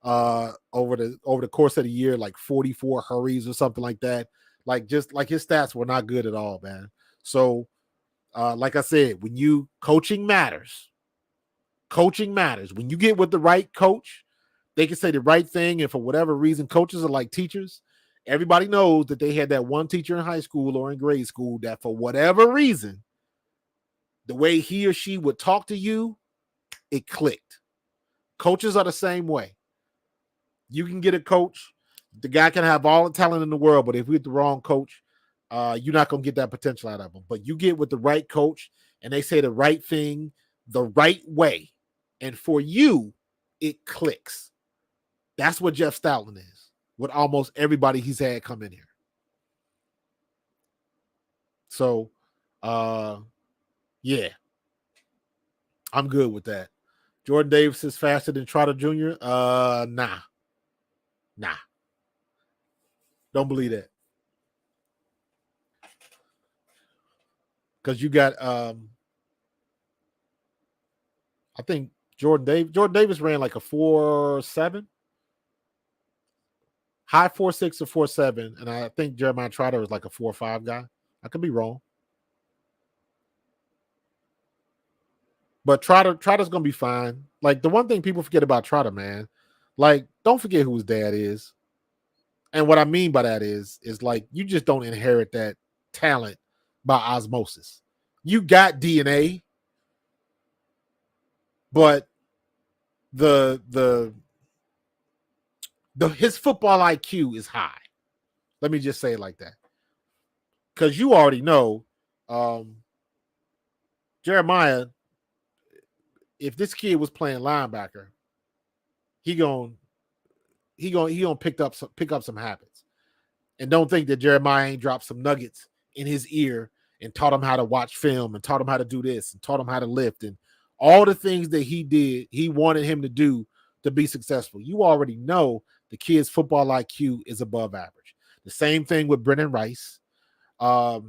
over the course of the year, like 44 hurries or something like that. Like, just like his stats were not good at all, man. So, like I said, when coaching matters. Coaching matters. When you get with the right coach, they can say the right thing. And for whatever reason, coaches are like teachers. Everybody knows that they had that one teacher in high school or in grade school that for whatever reason, the way he or she would talk to you, it clicked. Coaches are the same way. You can get a coach. The guy can have all the talent in the world, but if we get the wrong coach, you're not going to get that potential out of him. But you get with the right coach and they say the right thing the right way. And for you, it clicks. That's what Jeff Stoutland is with almost everybody he's had come in here. So, yeah, I'm good with that. Jordan Davis is faster than Trotter Jr. Nah. Don't believe that. Because you got, I think Jordan Davis ran like a 4.7. High 4.6 or 4.7, and I think Jeremiah Trotter is like a 4.5 guy. I could be wrong, but Trotter's gonna be fine. Like, the one thing people forget about Trotter, man, like, don't forget who his dad is. And what I mean by that is like, you just don't inherit that talent by osmosis. You got DNA, but his football IQ is high. Let me just say it like that. Because you already know, Jeremiah, if this kid was playing linebacker, he gonna pick up some habits. And don't think that Jeremiah ain't dropped some nuggets in his ear and taught him how to watch film and taught him how to do this and taught him how to lift and all the things that he did, he wanted him to do to be successful. You already know the kid's football IQ is above average. The same thing with Brennan Rice. The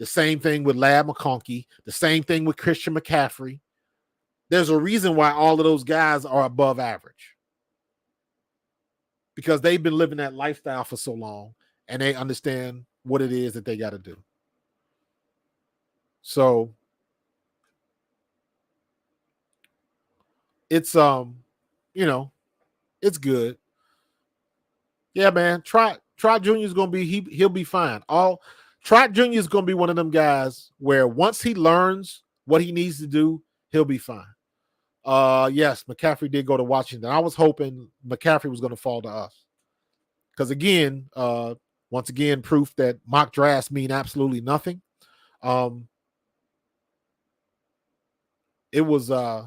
same thing with Lad McConkey. The same thing with Christian McCaffrey. There's a reason why all of those guys are above average. Because they've been living that lifestyle for so long and they understand what it is that they got to do. So it's it's good. Yeah, man. Trot Jr. is gonna be he'll be fine. Trot Jr. is gonna be one of them guys where once he learns what he needs to do, he'll be fine. Yes, McCaffrey did go to Washington. I was hoping McCaffrey was gonna fall to us. Because again, once again, proof that mock drafts mean absolutely nothing. It was I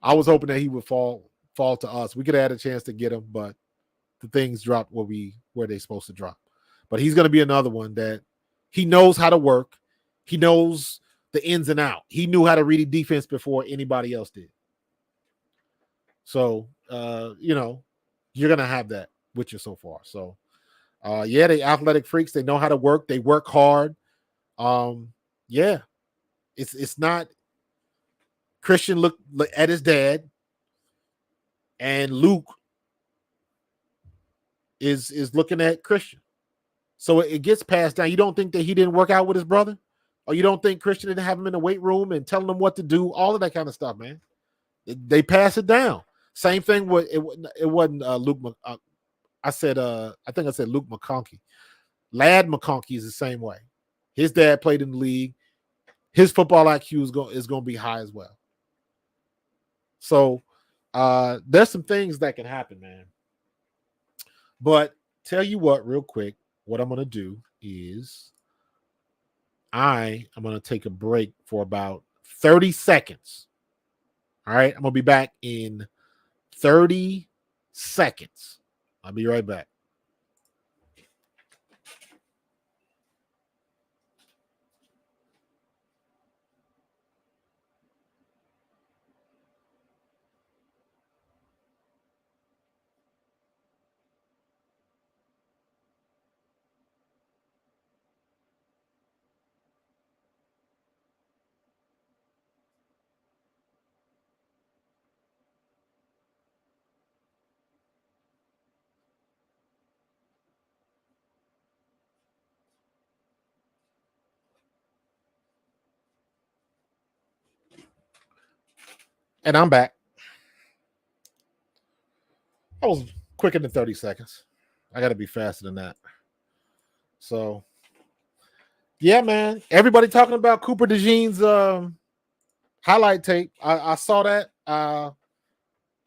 was hoping that he would fall to us. We could have had a chance to get him, but the things dropped where they're supposed to drop. But he's going to be another one that he knows how to work. He knows the ins and out. He knew how to read a defense before anybody else did. So, you're going to have that with you so far. So, yeah, they athletic freaks. They know how to work. They work hard. Yeah, it's not Christian look at his dad, and Luke is looking at Christian. So it gets passed down. You don't think that he didn't work out with his brother? Or you don't think Christian didn't have him in the weight room and telling him what to do? All of that kind of stuff, man. They pass it down. Same thing with it wasn't Luke. I think I said Luke McConkey. Lad McConkey is the same way. His dad played in the league. His football IQ is going to be high as well. So there's some things that can happen, man. But tell you what, real quick, what I'm going to do is I am going to take a break for about 30 seconds. All right. I'm going to be back in 30 seconds. I'll be right back. And I'm back. I was quicker than 30 seconds. I got to be faster than that. So, yeah, man. Everybody talking about Cooper DeJean's highlight tape. I saw that.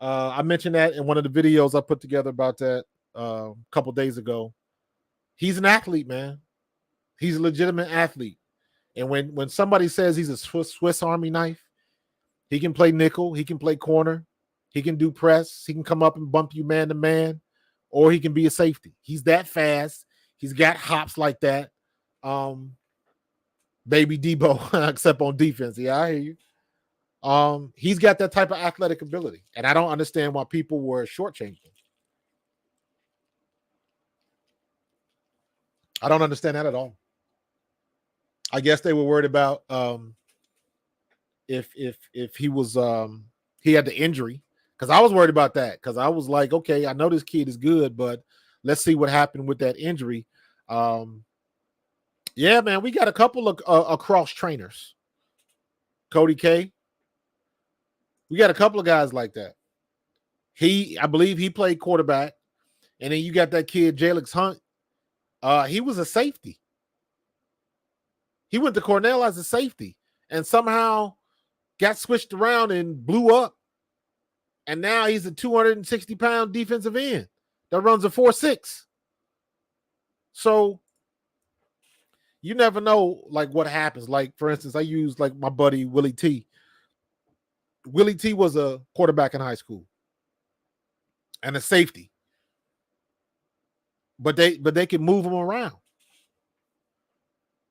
I mentioned that in one of the videos I put together about that a couple days ago. He's an athlete, man. He's a legitimate athlete. And when somebody says he's a Swiss Army knife, he can play nickel, he can play corner, he can do press, he can come up and bump you man to man, or he can be a safety. He's that fast. He's got hops like that. Baby Debo, except on defense. Yeah, I hear you. He's got that type of athletic ability, and I don't understand why people were shortchanging him. I don't understand that at all. I guess they were worried about if he was he had the injury, because I was worried about that, because I was like, okay, I know this kid is good, but let's see what happened with that injury. Yeah, man, we got a couple of cross trainers. Cody K. We got a couple of guys like that. I believe he played quarterback, and then you got that kid Jalix Hunt. He was a safety. He went to Cornell as a safety, and somehow got switched around and blew up. And now he's a 260-pound defensive end that runs a 4.6. So you never know, like, what happens. Like, for instance, I use like my buddy Willie T. Willie T was a quarterback in high school and a safety, but they can move him around,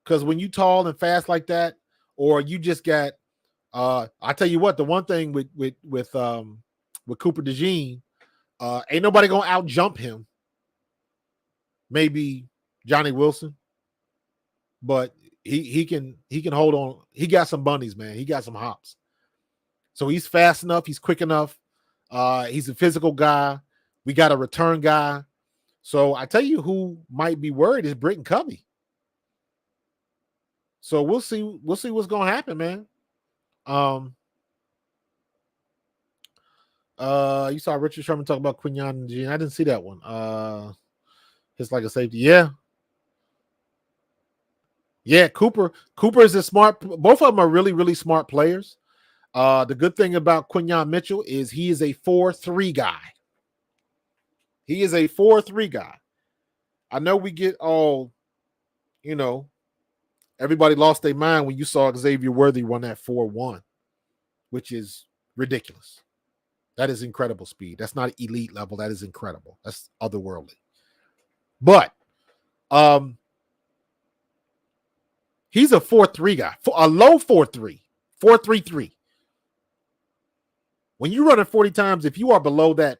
because when you tall and fast like that, or you just got, I tell you what, the one thing with Cooper DeJean, ain't nobody gonna out jump him. Maybe Johnny Wilson, but he can hold on. He got some bunnies, man. He got some hops. So he's fast enough. He's quick enough. He's a physical guy. We got a return guy. So I tell you who might be worried is Britton Covey. So we'll see what's going to happen, man. You saw Richard Sherman talk about Quinyon and Gene. I didn't see that one. It's like a safety. Yeah. Yeah, Cooper is a smart. Both of them are really, really smart players. The good thing about Quinyon Mitchell is he is a 4-3 guy. He is a 4-3 guy. I know we get all, everybody lost their mind when you saw Xavier Worthy run that 4-1, which is ridiculous. That is incredible speed. That's not elite level. That is incredible. That's otherworldly. But he's a 4-3 guy, a low 4-3, 4-3-3. When you run it 40 times, if you are below that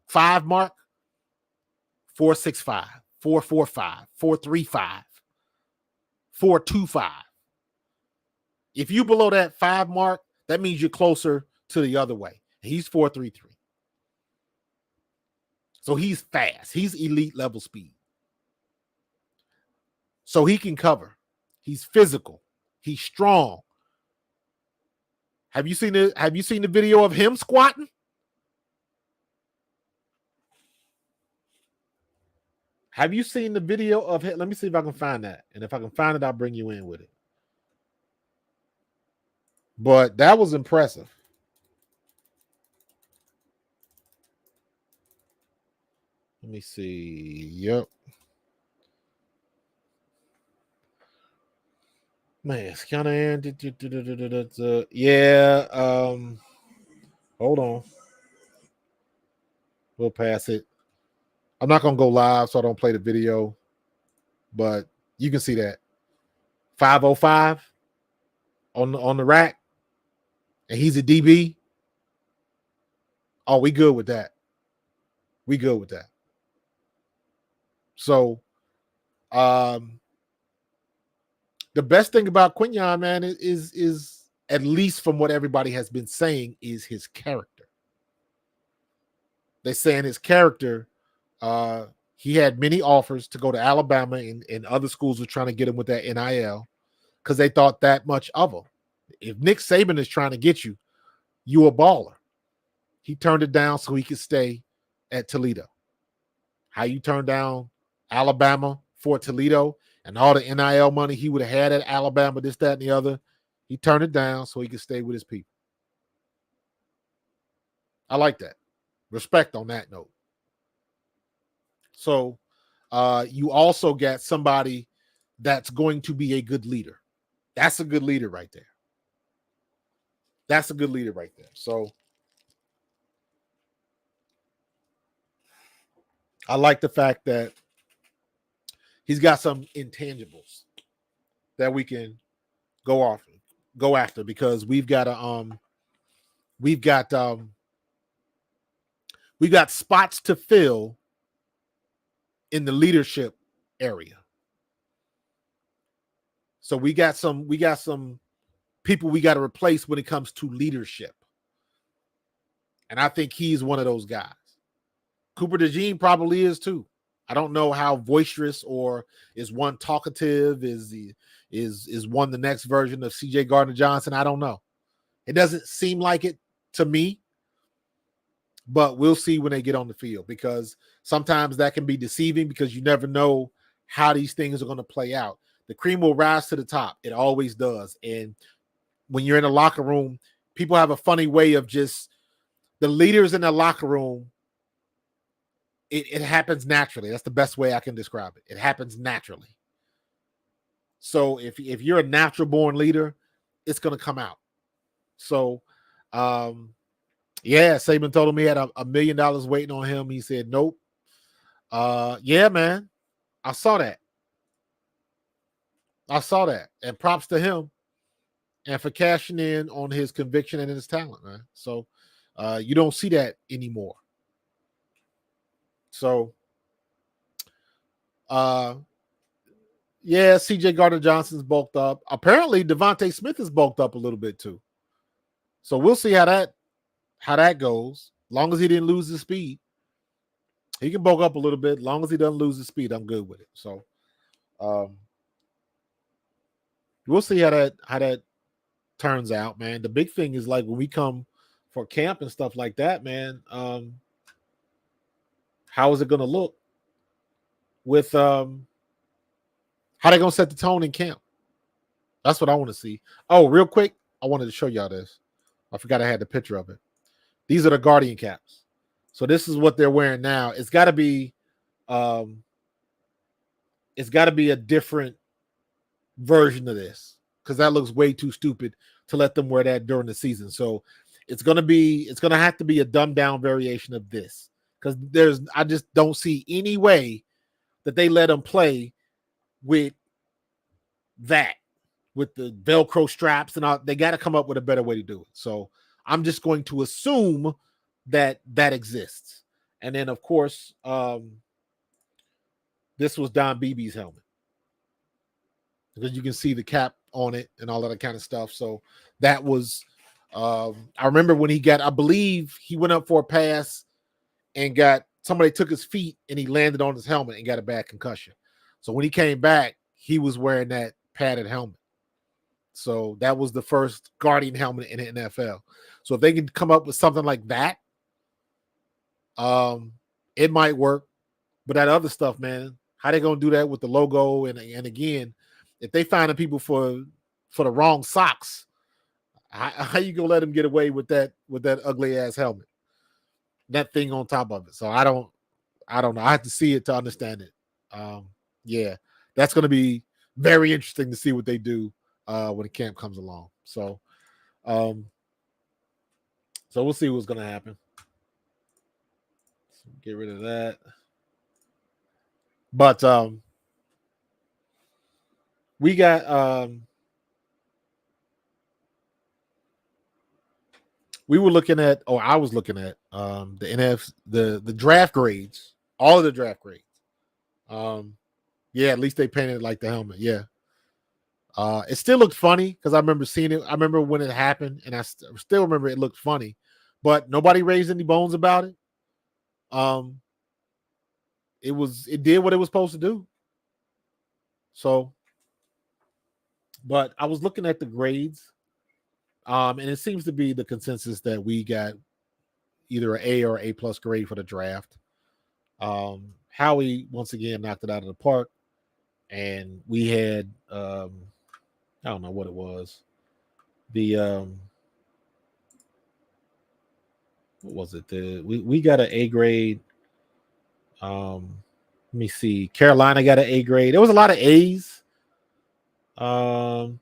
5 mark, 4-6-5, 4-4-5, 4-3-5, 4-2-5. If you below that 5 mark, that means you're closer to the other way. He's 4-3-3. So he's fast. He's elite level speed. So he can cover. He's physical. He's strong. Have you seen the video of him squatting? Have you seen the video of him? Let me see if I can find that. And if I can find it, I'll bring you in with it. But that was impressive. Let me see. Yep. Man, it's kind of yeah. Hold on. We'll pass it. I'm not gonna go live, so I don't play the video. But you can see that 505 on the rack, and he's a DB. Oh, we good with that. We good with that. So, the best thing about Quinyon, man, is at least from what everybody has been saying, is his character. They're saying his character. He had many offers to go to Alabama, and other schools were trying to get him with that NIL because they thought that much of him. If Nick Saban is trying to get you, you a baller. He turned it down so he could stay at Toledo. How you turn down Alabama for Toledo and all the NIL money he would have had at Alabama, this, that, and the other. He turned it down so he could stay with his people. I like that. Respect on that note. So you also got somebody that's going to be a good leader. That's a good leader right there. That's a good leader right there. So I like the fact that he's got some intangibles that we can go after because we've got spots to fill in the leadership area. So we got some people we got to replace when it comes to leadership. And I think he's one of those guys. Cooper DeJean probably is too. I don't know how boisterous or is one talkative, is one the next version of CJ Gardner-Johnson. I don't know. It doesn't seem like it to me, but we'll see when they get on the field because sometimes that can be deceiving because you never know how these things are going to play out. The cream will rise to the top. It always does. And when you're in a locker room, people have a funny way of just the leaders in the locker room. It happens naturally. That's the best way I can describe it. It happens naturally. So if you're a natural born leader, it's going to come out. So, yeah, Saban told him he had $1 million waiting on him. He said, nope. Yeah, man, I saw that. And props to him and for cashing in on his conviction and his talent, man. So you don't see that anymore. So, yeah, CJ Gardner-Johnson's bulked up. Apparently, Devontae Smith is bulked up a little bit too. So we'll see how that goes. As long as he didn't lose his speed, he can bulk up a little bit. As long as he doesn't lose his speed, I'm good with it. So, we'll see how that turns out, man. The big thing is like when we come for camp and stuff like that, man. How is it going to look with how they going to set the tone in camp? That's what I want to see. Oh, real quick, I wanted to show y'all this. I forgot I had the picture of it. These are the Guardian caps. So this is what they're wearing now. It's got to be a different version of this, because that looks way too stupid to let them wear that during the season. So it's gonna have to be a dumbed down variation of this, because I just don't see any way that they let them play with that, with the Velcro straps and all. They got to come up with a better way to do it. So I'm just going to assume that exists. And then of course, this was Don Beebe's helmet, because you can see the cap on it and all of that kind of stuff. So that was, I remember when I believe he went up for a pass and somebody took his feet and he landed on his helmet and got a bad concussion. So when he came back, he was wearing that padded helmet. So that was the first Guardian helmet in the NFL. So if they can come up with something like that, it might work. But that other stuff, man, how they gonna do that with the logo? And again, if they finding people for the wrong socks, how you gonna let them get away with that ugly ass helmet, that thing on top of it? So I don't know. I have to see it to understand it. Yeah, that's gonna be very interesting to see what they do when the camp comes along. So we'll see what's gonna happen. So get rid of that. But we got we were looking at, or I was looking at the NFC, the draft grades, all of the draft grades. Yeah, at least they painted it like the helmet. Yeah. It still looked funny because I remember seeing it. I remember when it happened, and I still remember it looked funny, but nobody raised any bones about it. It did what it was supposed to do. So, but I was looking at the grades, and it seems to be the consensus that we got either an A or A+ grade for the draft. Howie once again knocked it out of the park, and we had I don't know what it was. What was it? We got an A grade. Let me see. Carolina got an A grade. There was a lot of A's. The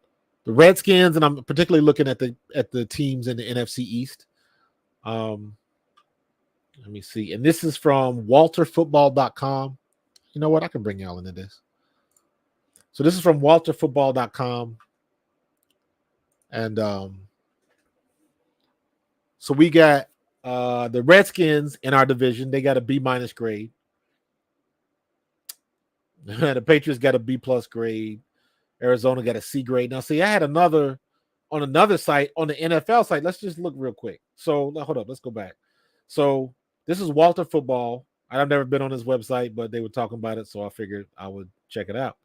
Redskins, and I'm particularly looking at the teams in the NFC East. Let me see. And this is from WalterFootball.com. You know what? I can bring y'all into this. So this is from WalterFootball.com. And so we got the Redskins in our division. They got a B- grade. The Patriots got a B+ grade. Arizona got a C grade. Now, see, I had another site, on the NFL site. Let's just look real quick. So hold up. Let's go back. So this is Walter Football. I've never been on his website, but they were talking about it, so I figured I would check it out.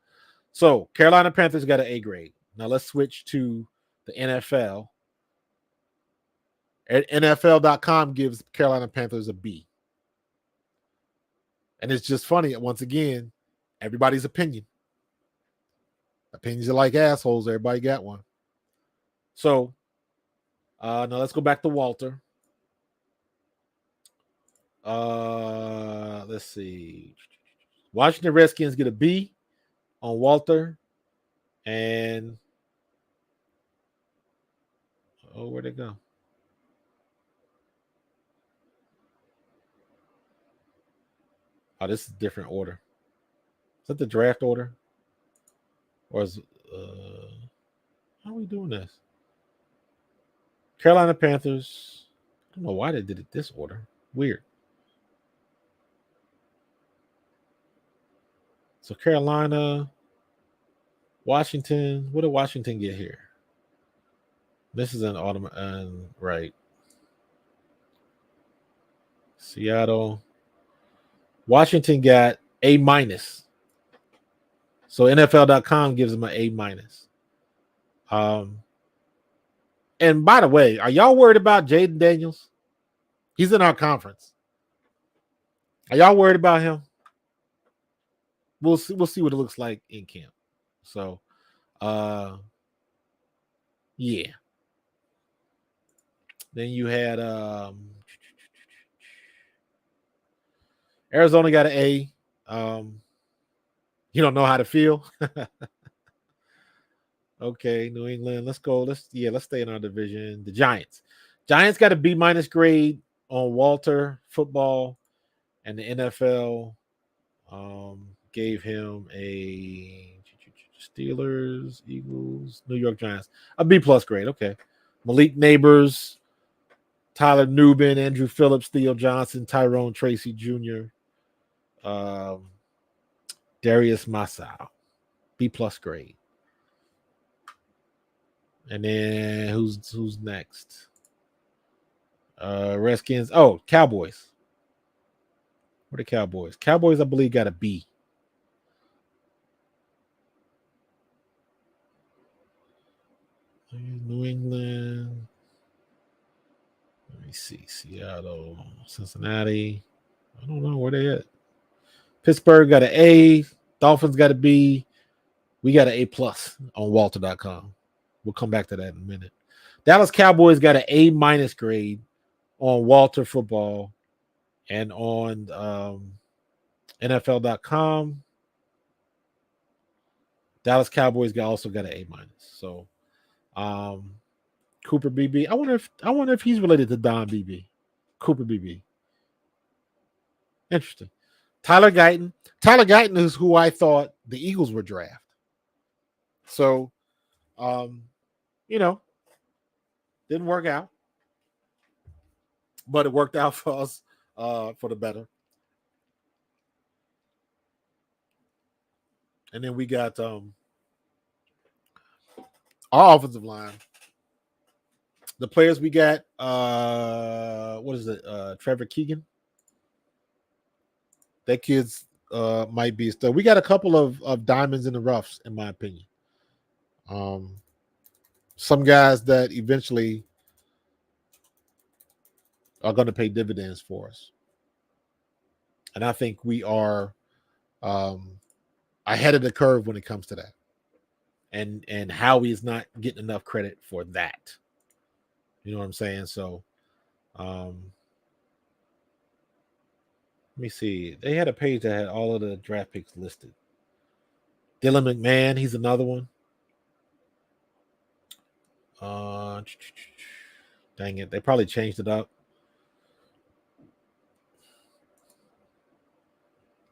So Carolina Panthers got an A grade. Now let's switch to the NFL. NFL.com gives Carolina Panthers a B. And it's just funny, once again, everybody's opinion. Opinions are like assholes. Everybody got one. So now let's go back to Walter. Let's see. Washington Redskins get a B on Walter. And where'd it go? Oh, this is a different order. Is that the draft order? Or is how are we doing this? Carolina Panthers. I don't know why they did it this order. Weird. So Carolina, Washington. What did Washington get here? This is an automatic, right? Seattle. Washington got A-. So NFL.com gives them an A-. And by the way, are y'all worried about Jaden Daniels? He's in our conference. Are y'all worried about him? We'll see. We'll see what it looks like in camp. So, yeah. Then you had Arizona got an A. You don't know how to feel. Okay, New England. Let's go. Let's stay in our division. The Giants. Giants got a B- grade on Walter football, and the NFL gave him a Steelers, Eagles, New York Giants, a B+ grade. Okay. Malik Neighbors, Tyler Nubin, Andrew Phillips, Theo Johnson, Tyrone Tracy Jr., Darius Masao, B+ grade. And then who's next? Redskins. Oh, Cowboys. What are the Cowboys? Cowboys, I believe, got a B. New England. Let me see. Seattle, Cincinnati. I don't know where they at. Pittsburgh got an A. Dolphins got a B. We got an A+ on Walter.com. We'll come back to that in a minute. Dallas Cowboys got an A- grade on Walter Football and on NFL.com. Dallas Cowboys also got an A-. So Cooper BB. I wonder if he's related to Don BB. Cooper BB. Interesting. Tyler Guyton. Tyler Guyton is who I thought the Eagles would draft. So, didn't work out, but it worked out for us for the better. And then we got our offensive line. The players we got, what is it? Trevor Keegan. That kid's might be still. We got a couple of diamonds in the roughs, in my opinion. Some guys that eventually are going to pay dividends for us. And I think we are ahead of the curve when it comes to that. And Howie's not getting enough credit for that. You know what I'm saying? So let me see. They had a page that had all of the draft picks listed. Dylan McMahon, he's another one. Dang it. They probably changed it up.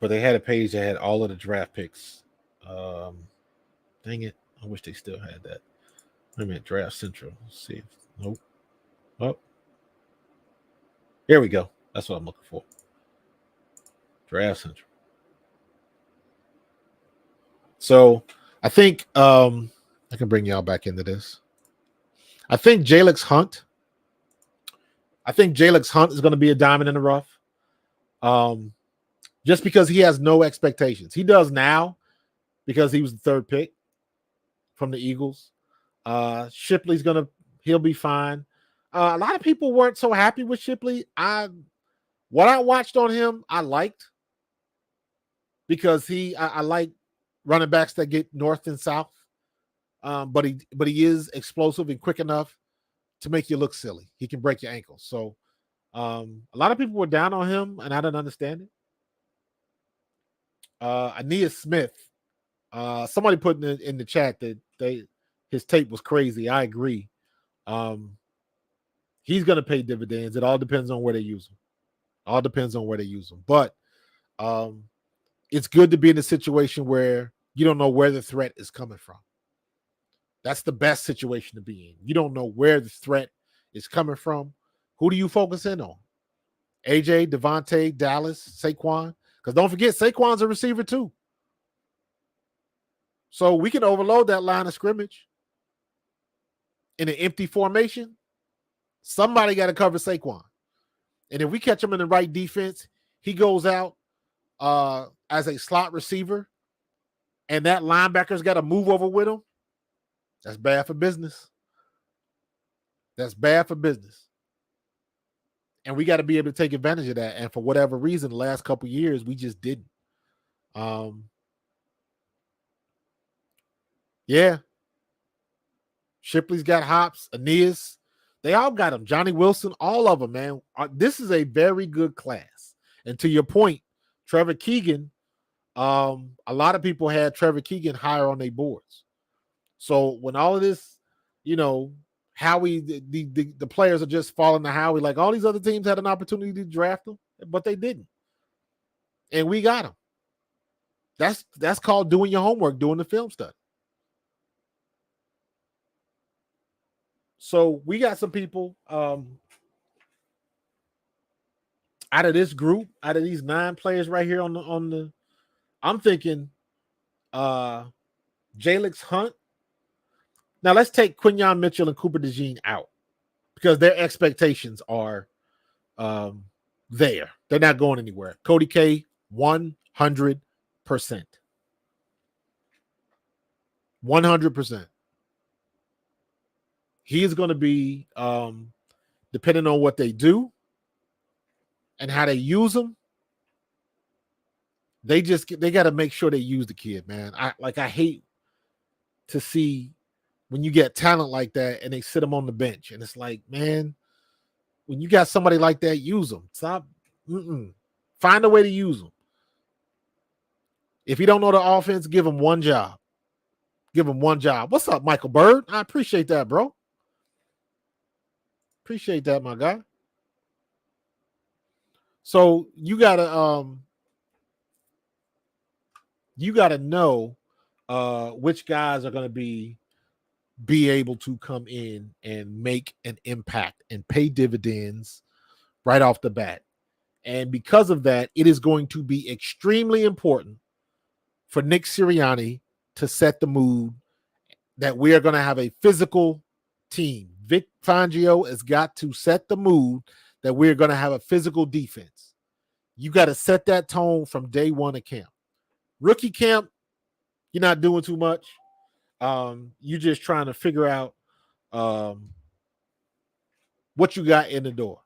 But they had a page that had all of the draft picks. Dang it. I wish they still had that. Wait a minute. Draft Central. Let's see. Nope. Oh. Here we go. That's what I'm looking for. Draft Central. So I think I can bring y'all back into this. I think Jalix Hunt is going to be a diamond in the rough. Just because he has no expectations. He does now because he was the third pick from the Eagles. Shipley's he'll be fine. A lot of people weren't so happy with Shipley. What I watched on him, I liked because I like running backs that get north and south. But he is explosive and quick enough to make you look silly. He can break your ankles. So a lot of people were down on him, and I didn't understand it. Aeneas Smith. Somebody put in the chat that his tape was crazy. I agree. He's going to pay dividends. It all depends on where they use him. But it's good to be in a situation where you don't know where the threat is coming from. That's the best situation to be in. You don't know where the threat is coming from. Who do you focus in on? AJ, Devontae, Dallas, Saquon? Because don't forget, Saquon's a receiver too. So we can overload that line of scrimmage in an empty formation. Somebody got to cover Saquon. And if we catch him in the right defense, he goes out as a slot receiver, and that linebacker's got to move over with him. That's bad for business. That's bad for business. And we got to be able to take advantage of that. And for whatever reason, the last couple of years, we just didn't. Yeah. Shipley's got hops, Aeneas. They all got them. Johnny Wilson, all of them, man. This is a very good class. And to your point, Trevor Keegan, a lot of people had Trevor Keegan higher on their boards. So when all of this, Howie, the players are just falling to Howie, like all these other teams had an opportunity to draft them, but they didn't. And we got them. That's called doing your homework, doing the film study. So we got some people out of this group, out of these 9 players right here on the I'm thinking Jalix Hunt. Now let's take Quinyon Mitchell and Cooper DeJean out because their expectations are there. They're not going anywhere. Cody K, 100%. 100%. He is going to be, depending on what they do and how they use them, they got to make sure they use the kid, man. I hate to see when you get talent like that and they sit them on the bench. And it's like, man, when you got somebody like that, use them. Stop. Find a way to use them. If you don't know the offense, give them one job. Give them one job. What's up, Michael Bird? I appreciate that, bro. Appreciate that, my guy. So you gotta know which guys are gonna be able to come in and make an impact and pay dividends right off the bat. And because of that, it is going to be extremely important for Nick Sirianni to set the mood that we are going to have a physical team. Vic Fangio has got to set the mood that we're going to have a physical defense. You got to set that tone from day one of camp. Rookie camp, you're not doing too much. You're just trying to figure out what you got in the door.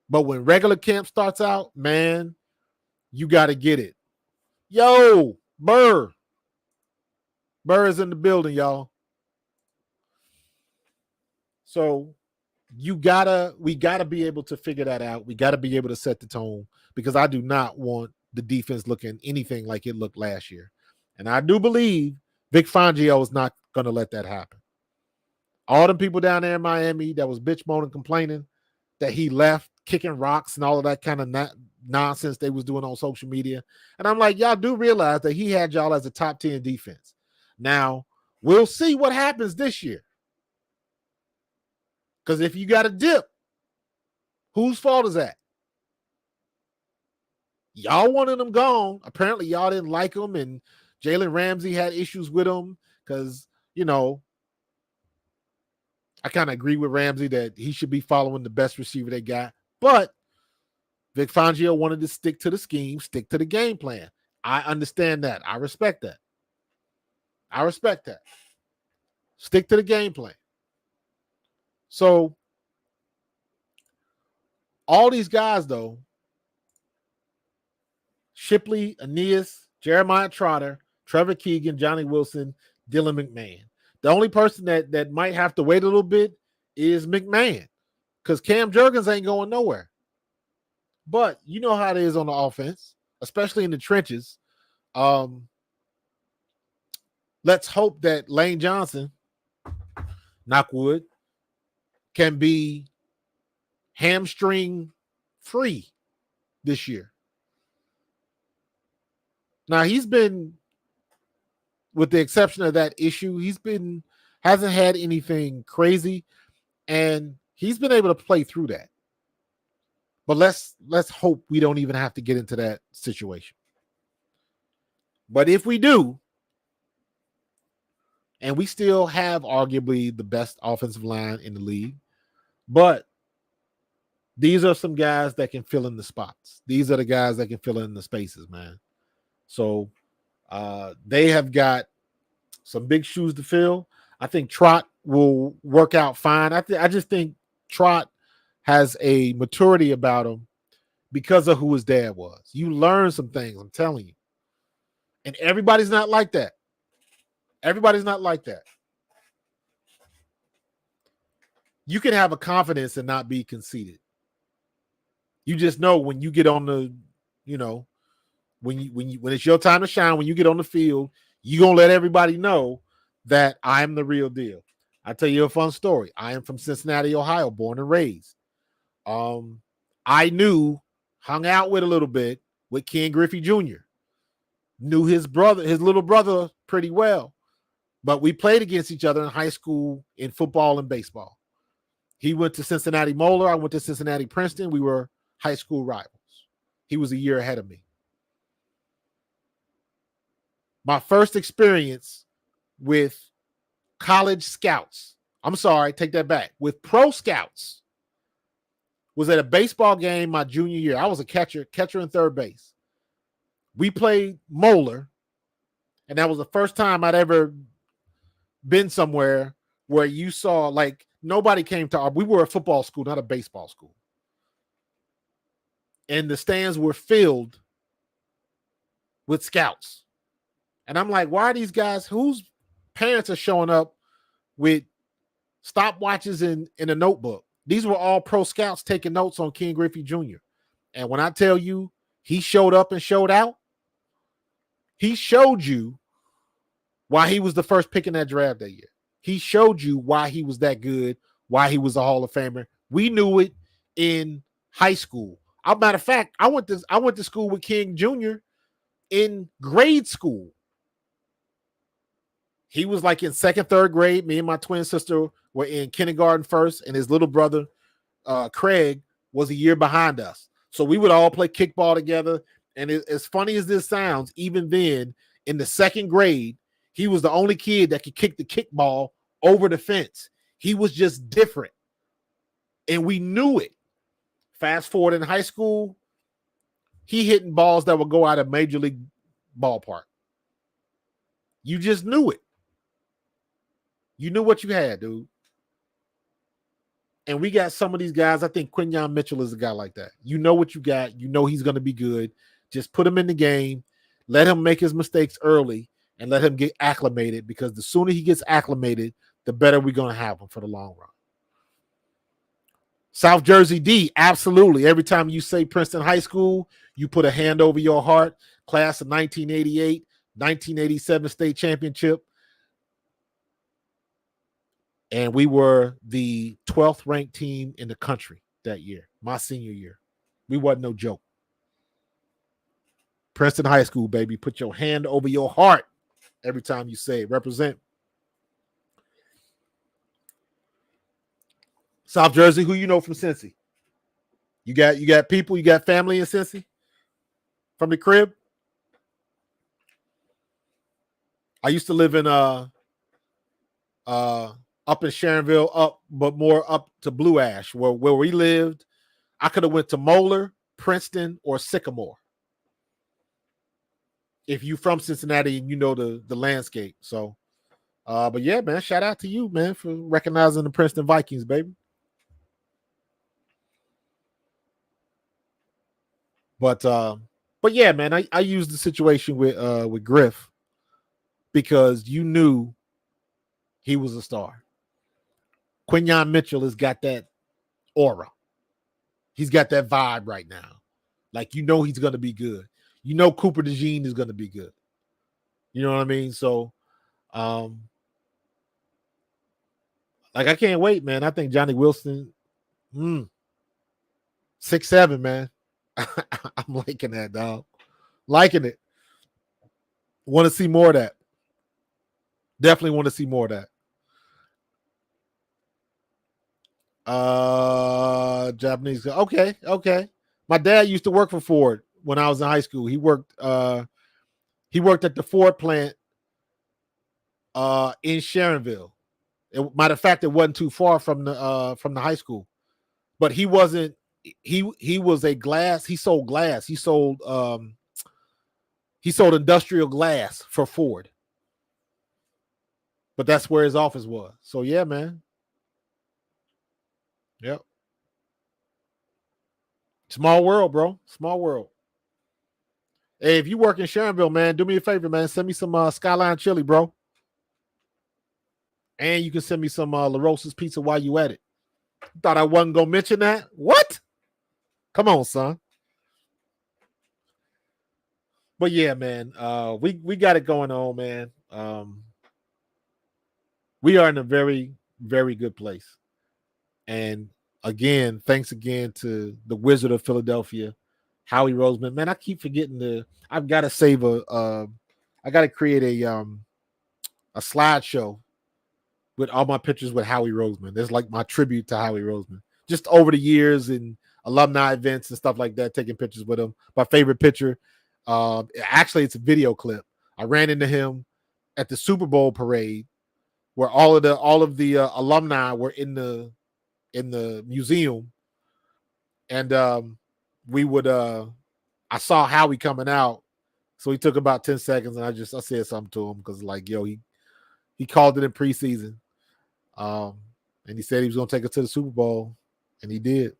But when regular camp starts out, man, you got to get it. Yo, Burr. Burr is in the building, y'all. So we gotta be able to figure that out. We got to be able to set the tone because I do not want the defense looking anything like it looked last year. And I do believe Vic Fangio is not going to let that happen. All them people down there in Miami that was bitch moaning, complaining that he left, kicking rocks and all of that kind of nonsense they was doing on social media. And I'm like, y'all do realize that he had y'all as a top 10 defense. Now, we'll see what happens this year. Because if you got a dip, whose fault is that? Y'all wanted him gone. Apparently, y'all didn't like him, and Jalen Ramsey had issues with him because, I kind of agree with Ramsey that he should be following the best receiver they got. But Vic Fangio wanted to stick to the scheme, stick to the game plan. I understand that. I respect that. Stick to the game plan. So all these guys, though, Shipley, Aeneas, Jeremiah Trotter, Trevor Keegan, Johnny Wilson, Dylan McMahon. The only person that might have to wait a little bit is McMahon because Cam Jurgens ain't going nowhere. But you know how it is on the offense, especially in the trenches. Let's hope that Lane Johnson, knock wood, can be hamstring free this year. Now, he's been, with the exception of that issue, hasn't had anything crazy, and he's been able to play through that. But let's hope we don't even have to get into that situation. But if we do, and we still have arguably the best offensive line in the league, but these are some guys that can fill in the spots. These are the guys that can fill in the spaces, man. So they have got some big shoes to fill. I think Trot will work out fine. I just think Trot has a maturity about him because of who his dad was. You learn some things, I'm telling you. And everybody's not like that. Everybody's not like that. You can have a confidence and not be conceited. You just know when you get on the, when it's your time to shine, when you get on the field, you're gonna let everybody know that I'm the real deal. I'll tell you a fun story. I am from Cincinnati, Ohio, born and raised. I hung out with a little bit with Ken Griffey Jr. Knew his little brother pretty well. But we played against each other in high school in football and baseball. He went to Cincinnati Moeller. I went to Cincinnati Princeton. We were high school rivals. He was a year ahead of me. My first experience with college scouts, take that back, with pro scouts, was at a baseball game my junior year. I was a catcher and third base. We played Moeller, and that was the first time I'd ever been somewhere where you saw, like, nobody came to we were a football school, not a baseball school. And the stands were filled with scouts. And I'm like, why are these guys, whose parents are showing up with stopwatches in a notebook? These were all pro scouts taking notes on Ken Griffey Jr. And when I tell you he showed up and showed out, he showed you why he was the first pick in that draft that year. He showed you why he was that good, why he was a Hall of Famer. We knew it in high school. As a matter of fact, I went to school with King Jr. in grade school. He was like in second, third grade. Me and my twin sister were in kindergarten first, and his little brother, Craig, was a year behind us. So we would all play kickball together. And as funny as this sounds, even then, in the second grade, he was the only kid that could kick the kickball over the fence. He was just different. And we knew it. Fast forward in high school, he hitting balls that would go out of major league ballpark. You just knew it. You knew what you had, dude. And we got some of these guys. I think Quinyon Mitchell is a guy like that. You know what you got. You know he's going to be good. Just put him in the game. Let him make his mistakes early and let him get acclimated, because the sooner he gets acclimated, the better we're going to have him for the long run. South Jersey D, absolutely. Every time you say Princeton High School, you put a hand over your heart. Class of 1988, 1987 state championship. And we were the 12th ranked team in the country that year, my senior year. We wasn't no joke. Princeton High School, baby. Put your hand over your heart every time you say it. Represent. South Jersey, who you know from Cincy? You got people, you got family in Cincy from the crib? I used to live in up in Sharonville, but more up to Blue Ash, where we lived. I could have went to Moeller, Princeton, or Sycamore. If you from Cincinnati and you know the landscape. So, but yeah, man, shout out to you, man, for recognizing the Princeton Vikings, baby. But yeah, man, I used the situation with Griff because you knew he was a star. Quinyon Mitchell has got that aura. He's got that vibe right now. Like, you know he's going to be good. You know Cooper DeJean is going to be good. You know what I mean? So, like, I can't wait, man. I think Johnny Wilson, 6'7", man. I'm liking that, dog. Liking it. Want to see more of that. Definitely want to see more of that. Japanese. Okay. My dad used to work for Ford when I was in high school. He worked at the Ford plant in Sharonville. Matter of fact, it wasn't too far from the high school. But he wasn't. He was a glass. He sold glass. He sold industrial glass for Ford. But that's where his office was. So yeah, man. Yep. Small world, bro. Small world. Hey, if you work in Sharonville, man, do me a favor, man. Send me some Skyline chili, bro. And you can send me some La Rosa's pizza while you at it. Thought I wasn't gonna mention that? What? Come on, son. But yeah, man, we got it going on, man. We are in a very, very good place. And again, thanks again to the Wizard of Philadelphia, Howie Roseman. Man, I keep forgetting I've got to save I got to create a slideshow with all my pictures with Howie Roseman. There's like my tribute to Howie Roseman. Just over the years and alumni events and stuff like that, taking pictures with him. My favorite picture, actually, it's a video clip. I ran into him at the Super Bowl parade, where all of the alumni were in the museum, and we would I saw Howie coming out, so he took about 10 seconds, and I said something to him because like, yo, he called it in preseason. And he said he was going to take us to the Super Bowl, and he did.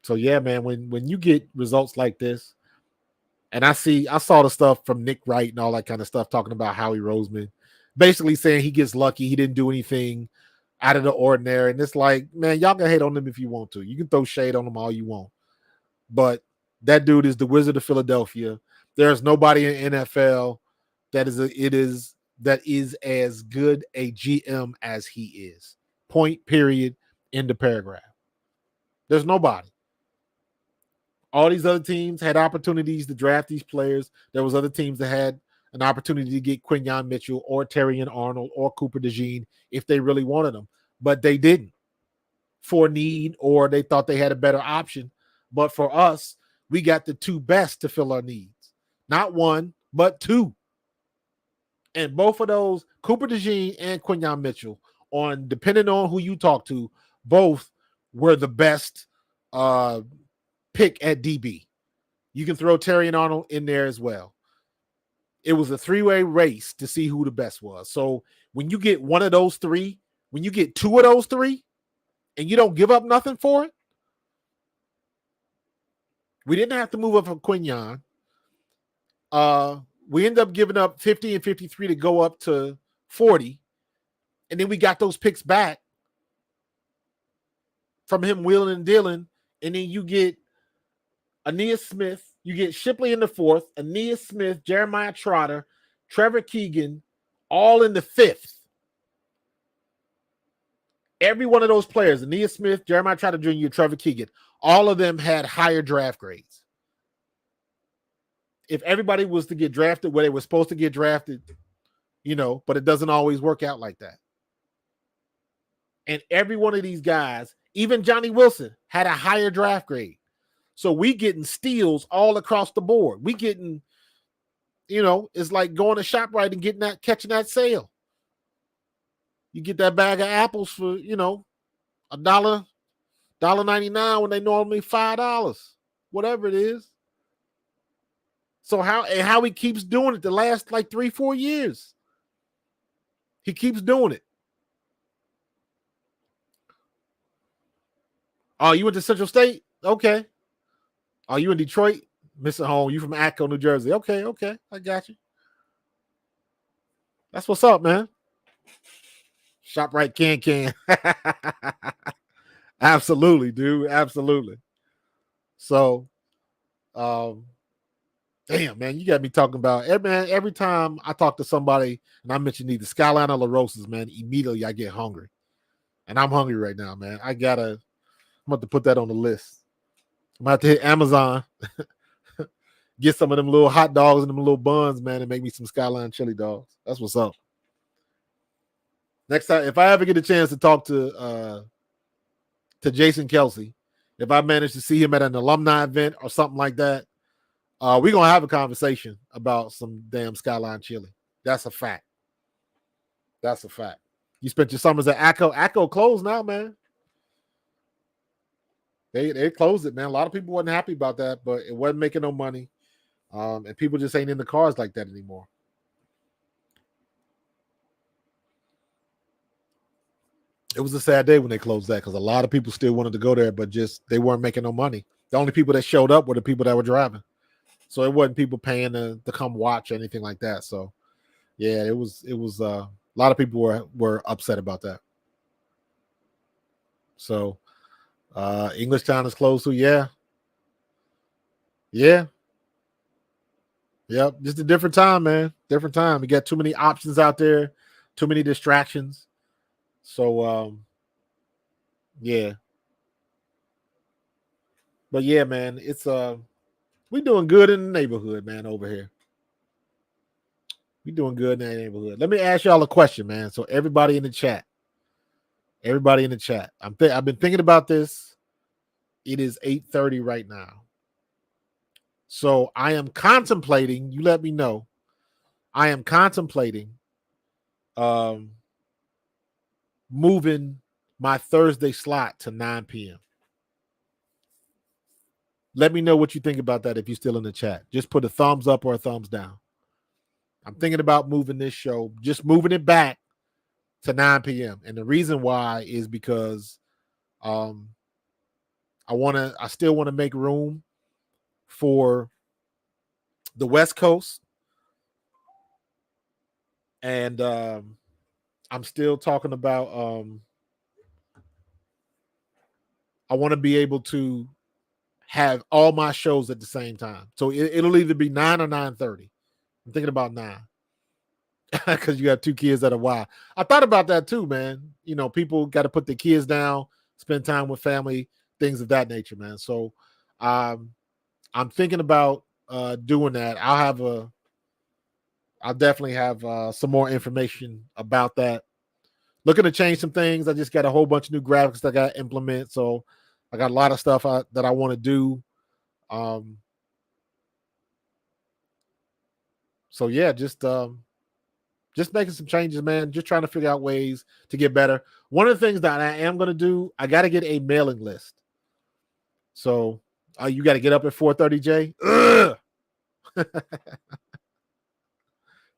So yeah, man, when you get results like this, and I saw the stuff from Nick Wright and all that kind of stuff talking about Howie Roseman, basically saying he gets lucky, he didn't do anything out of the ordinary, and it's like, man, y'all can hate on him if you want to. You can throw shade on him all you want, but that dude is the Wizard of Philadelphia. There's nobody in NFL that is as good a GM as he is. Point, period, end of paragraph. There's nobody. All these other teams had opportunities to draft these players. There was other teams that had an opportunity to get Quinyon Mitchell or Terrion Arnold or Cooper DeJean if they really wanted them, but they didn't for need, or they thought they had a better option. But for us, we got the two best to fill our needs. Not one, but two. And both of those, Cooper DeJean and Quinyon Mitchell, depending on who you talk to, both were the best pick at DB. You can throw Terrion Arnold in there as well. It was a three-way race to see who the best was. So when you get one of those three, when you get two of those three, and you don't give up nothing for it, we didn't have to move up from Quinyon. We ended up giving up 50 and 53 to go up to 40. And then we got those picks back from him wheeling and dealing. And then you get Aeneas Smith. You get Shipley in the fourth, Aeneas Smith, Jeremiah Trotter, Trevor Keegan, all in the fifth. Every one of those players, Aeneas Smith, Jeremiah Trotter Jr., Trevor Keegan, all of them had higher draft grades. If everybody was to get drafted where they were supposed to get drafted, but it doesn't always work out like that. And every one of these guys, even Johnny Wilson, had a higher draft grade. So we getting steals all across the board. We getting, it's like going to ShopRite and catching that sale. You get that bag of apples for, $1.99 when they normally $5, whatever it is. So how he keeps doing it the last like 3-4 years. He keeps doing it. Oh, you went to Central State? Okay. Oh, you in Detroit? Missing home. You from Atco, New Jersey. Okay. I got you. That's what's up, man. ShopRite can. Absolutely, dude. Absolutely. So, damn, man, you got me talking about every time I talk to somebody and I mention either Skyline or La Rosa's, man, immediately I get hungry. And I'm hungry right now, man. I'm about to put that on the list. I'm about to hit Amazon, get some of them little hot dogs and them little buns, man, and make me some Skyline chili dogs. That's what's up. Next time, if I ever get a chance to talk to Jason Kelsey, if I manage to see him at an alumni event or something like that, we're going to have a conversation about some damn Skyline chili. That's a fact. That's a fact. You spent your summers at Atco. Atco closed now, man. They closed it, man. A lot of people wasn't happy about that, but it wasn't making no money. And people just ain't in the cars like that anymore. It was a sad day when they closed that because a lot of people still wanted to go there, but just they weren't making no money. The only people that showed up were the people that were driving. So it wasn't people paying to come watch or anything like that. So yeah, it was a lot of people were upset about that. So English Town is closed. So yeah. Yep. Just a different time, man. Different time. You got too many options out there, too many distractions. So yeah. But yeah, man, it's we doing good in the neighborhood, man, over here. We doing good in the neighborhood. Let me ask y'all a question, man. So everybody in the chat. Everybody in the chat. I've been thinking about this. It is 8:30 right now. So I am contemplating, you let me know. I am contemplating moving my Thursday slot to 9 p.m. Let me know what you think about that if you're still in the chat. Just put a thumbs up or a thumbs down. I'm thinking about moving this show, just moving it back to 9 p.m. And the reason why is because I still want to make room for the West Coast. And I'm still talking about I want to be able to have all my shows at the same time. So it'll either be 9 or 9:30. I'm thinking about 9. Because you have 2 kids that are wild. I thought about that too, man. You know, people got to put their kids down, spend time with family, things of that nature, man. So I'm thinking about doing that. I'll definitely have some more information about that. Looking to change some things. I just got a whole bunch of new graphics that I got to implement. So I got a lot of stuff that I want to do. So yeah, just making some changes, man. Just trying to figure out ways to get better. One of the things that I am going to do, I got to get a mailing list. So you got to get up at 4:30, Jay.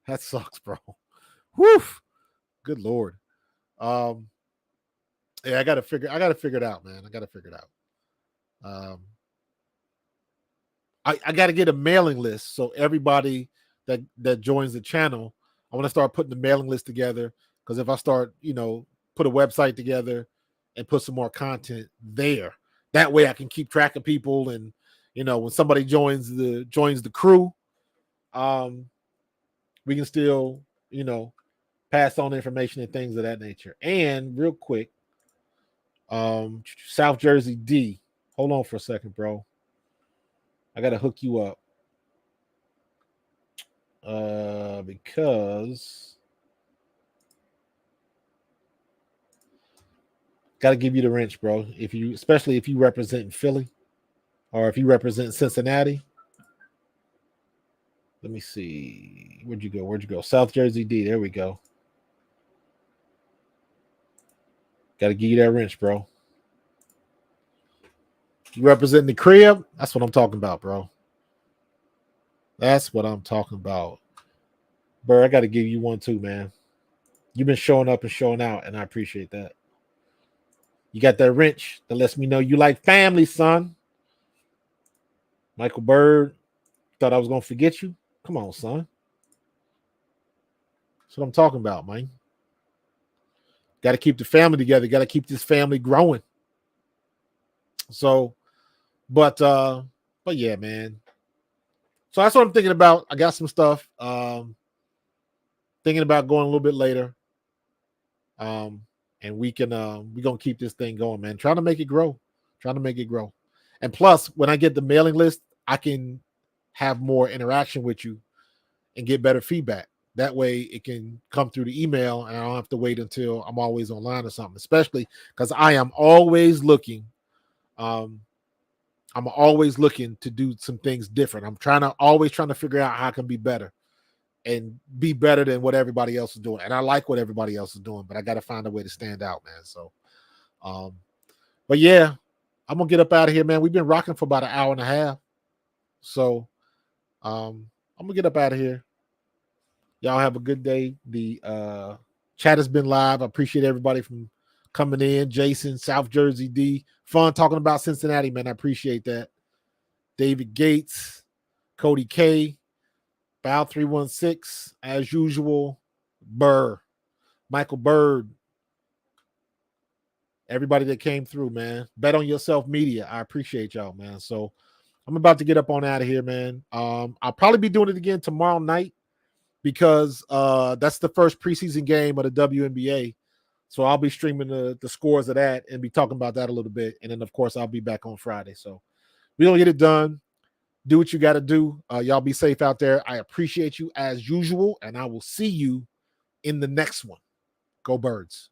That sucks, bro. Whew. Good Lord. Yeah, I got to figure it out, man. I got to figure it out. I got to get a mailing list so everybody that joins the channel, I want to start putting the mailing list together because if I start, put a website together and put some more content there, that way I can keep track of people and when somebody joins the crew, we can still pass on information and things of that nature. And real quick, South Jersey D, hold on for a second, bro. I got to hook you up. Because got to give you the wrench, bro. Especially if you represent Philly or if you represent Cincinnati. Let me see. Where'd you go? South Jersey D. There we go. Got to give you that wrench, bro. You representing the crib? That's what I'm talking about, bro. That's what I'm talking about. Bro, I got to give you one too, man. You've been showing up and showing out, and I appreciate that. You got that wrench that lets me know you like family, son. Michael Bird, thought I was going to forget you? Come on, son. That's what I'm talking about, man. Got to keep the family together. Got to keep this family growing. So, but yeah, man. So that's what I'm thinking about. I got some stuff. Thinking about going a little bit later. And we're gonna keep this thing going, man. Trying to make it grow. And plus, when I get the mailing list, I can have more interaction with you and get better feedback. That way it can come through the email and I don't have to wait until I'm always online or something, especially because I am always looking. I'm always looking to do some things different. I'm always trying to figure out how I can be better and be better than what everybody else is doing. And I like what everybody else is doing, but I got to find a way to stand out, man. So, but yeah, I'm going to get up out of here, man. We've been rocking for about an hour and a half. So, I'm going to get up out of here. Y'all have a good day. The chat has been live. I appreciate everybody from coming in. Jason, South Jersey D. Fun talking about Cincinnati, man. I appreciate that. David Gates, Cody K, Bow 316, as usual. Burr, Michael Bird, everybody that came through, man. Bet on Yourself Media. I appreciate y'all, man. So I'm about to get up on out of here, man. I'll probably be doing it again tomorrow night because that's the first preseason game of the WNBA. So I'll be streaming the scores of that and be talking about that a little bit. And then, of course, I'll be back on Friday. So we're going to get it done. Do what you got to do. Y'all be safe out there. I appreciate you as usual, and I will see you in the next one. Go Birds.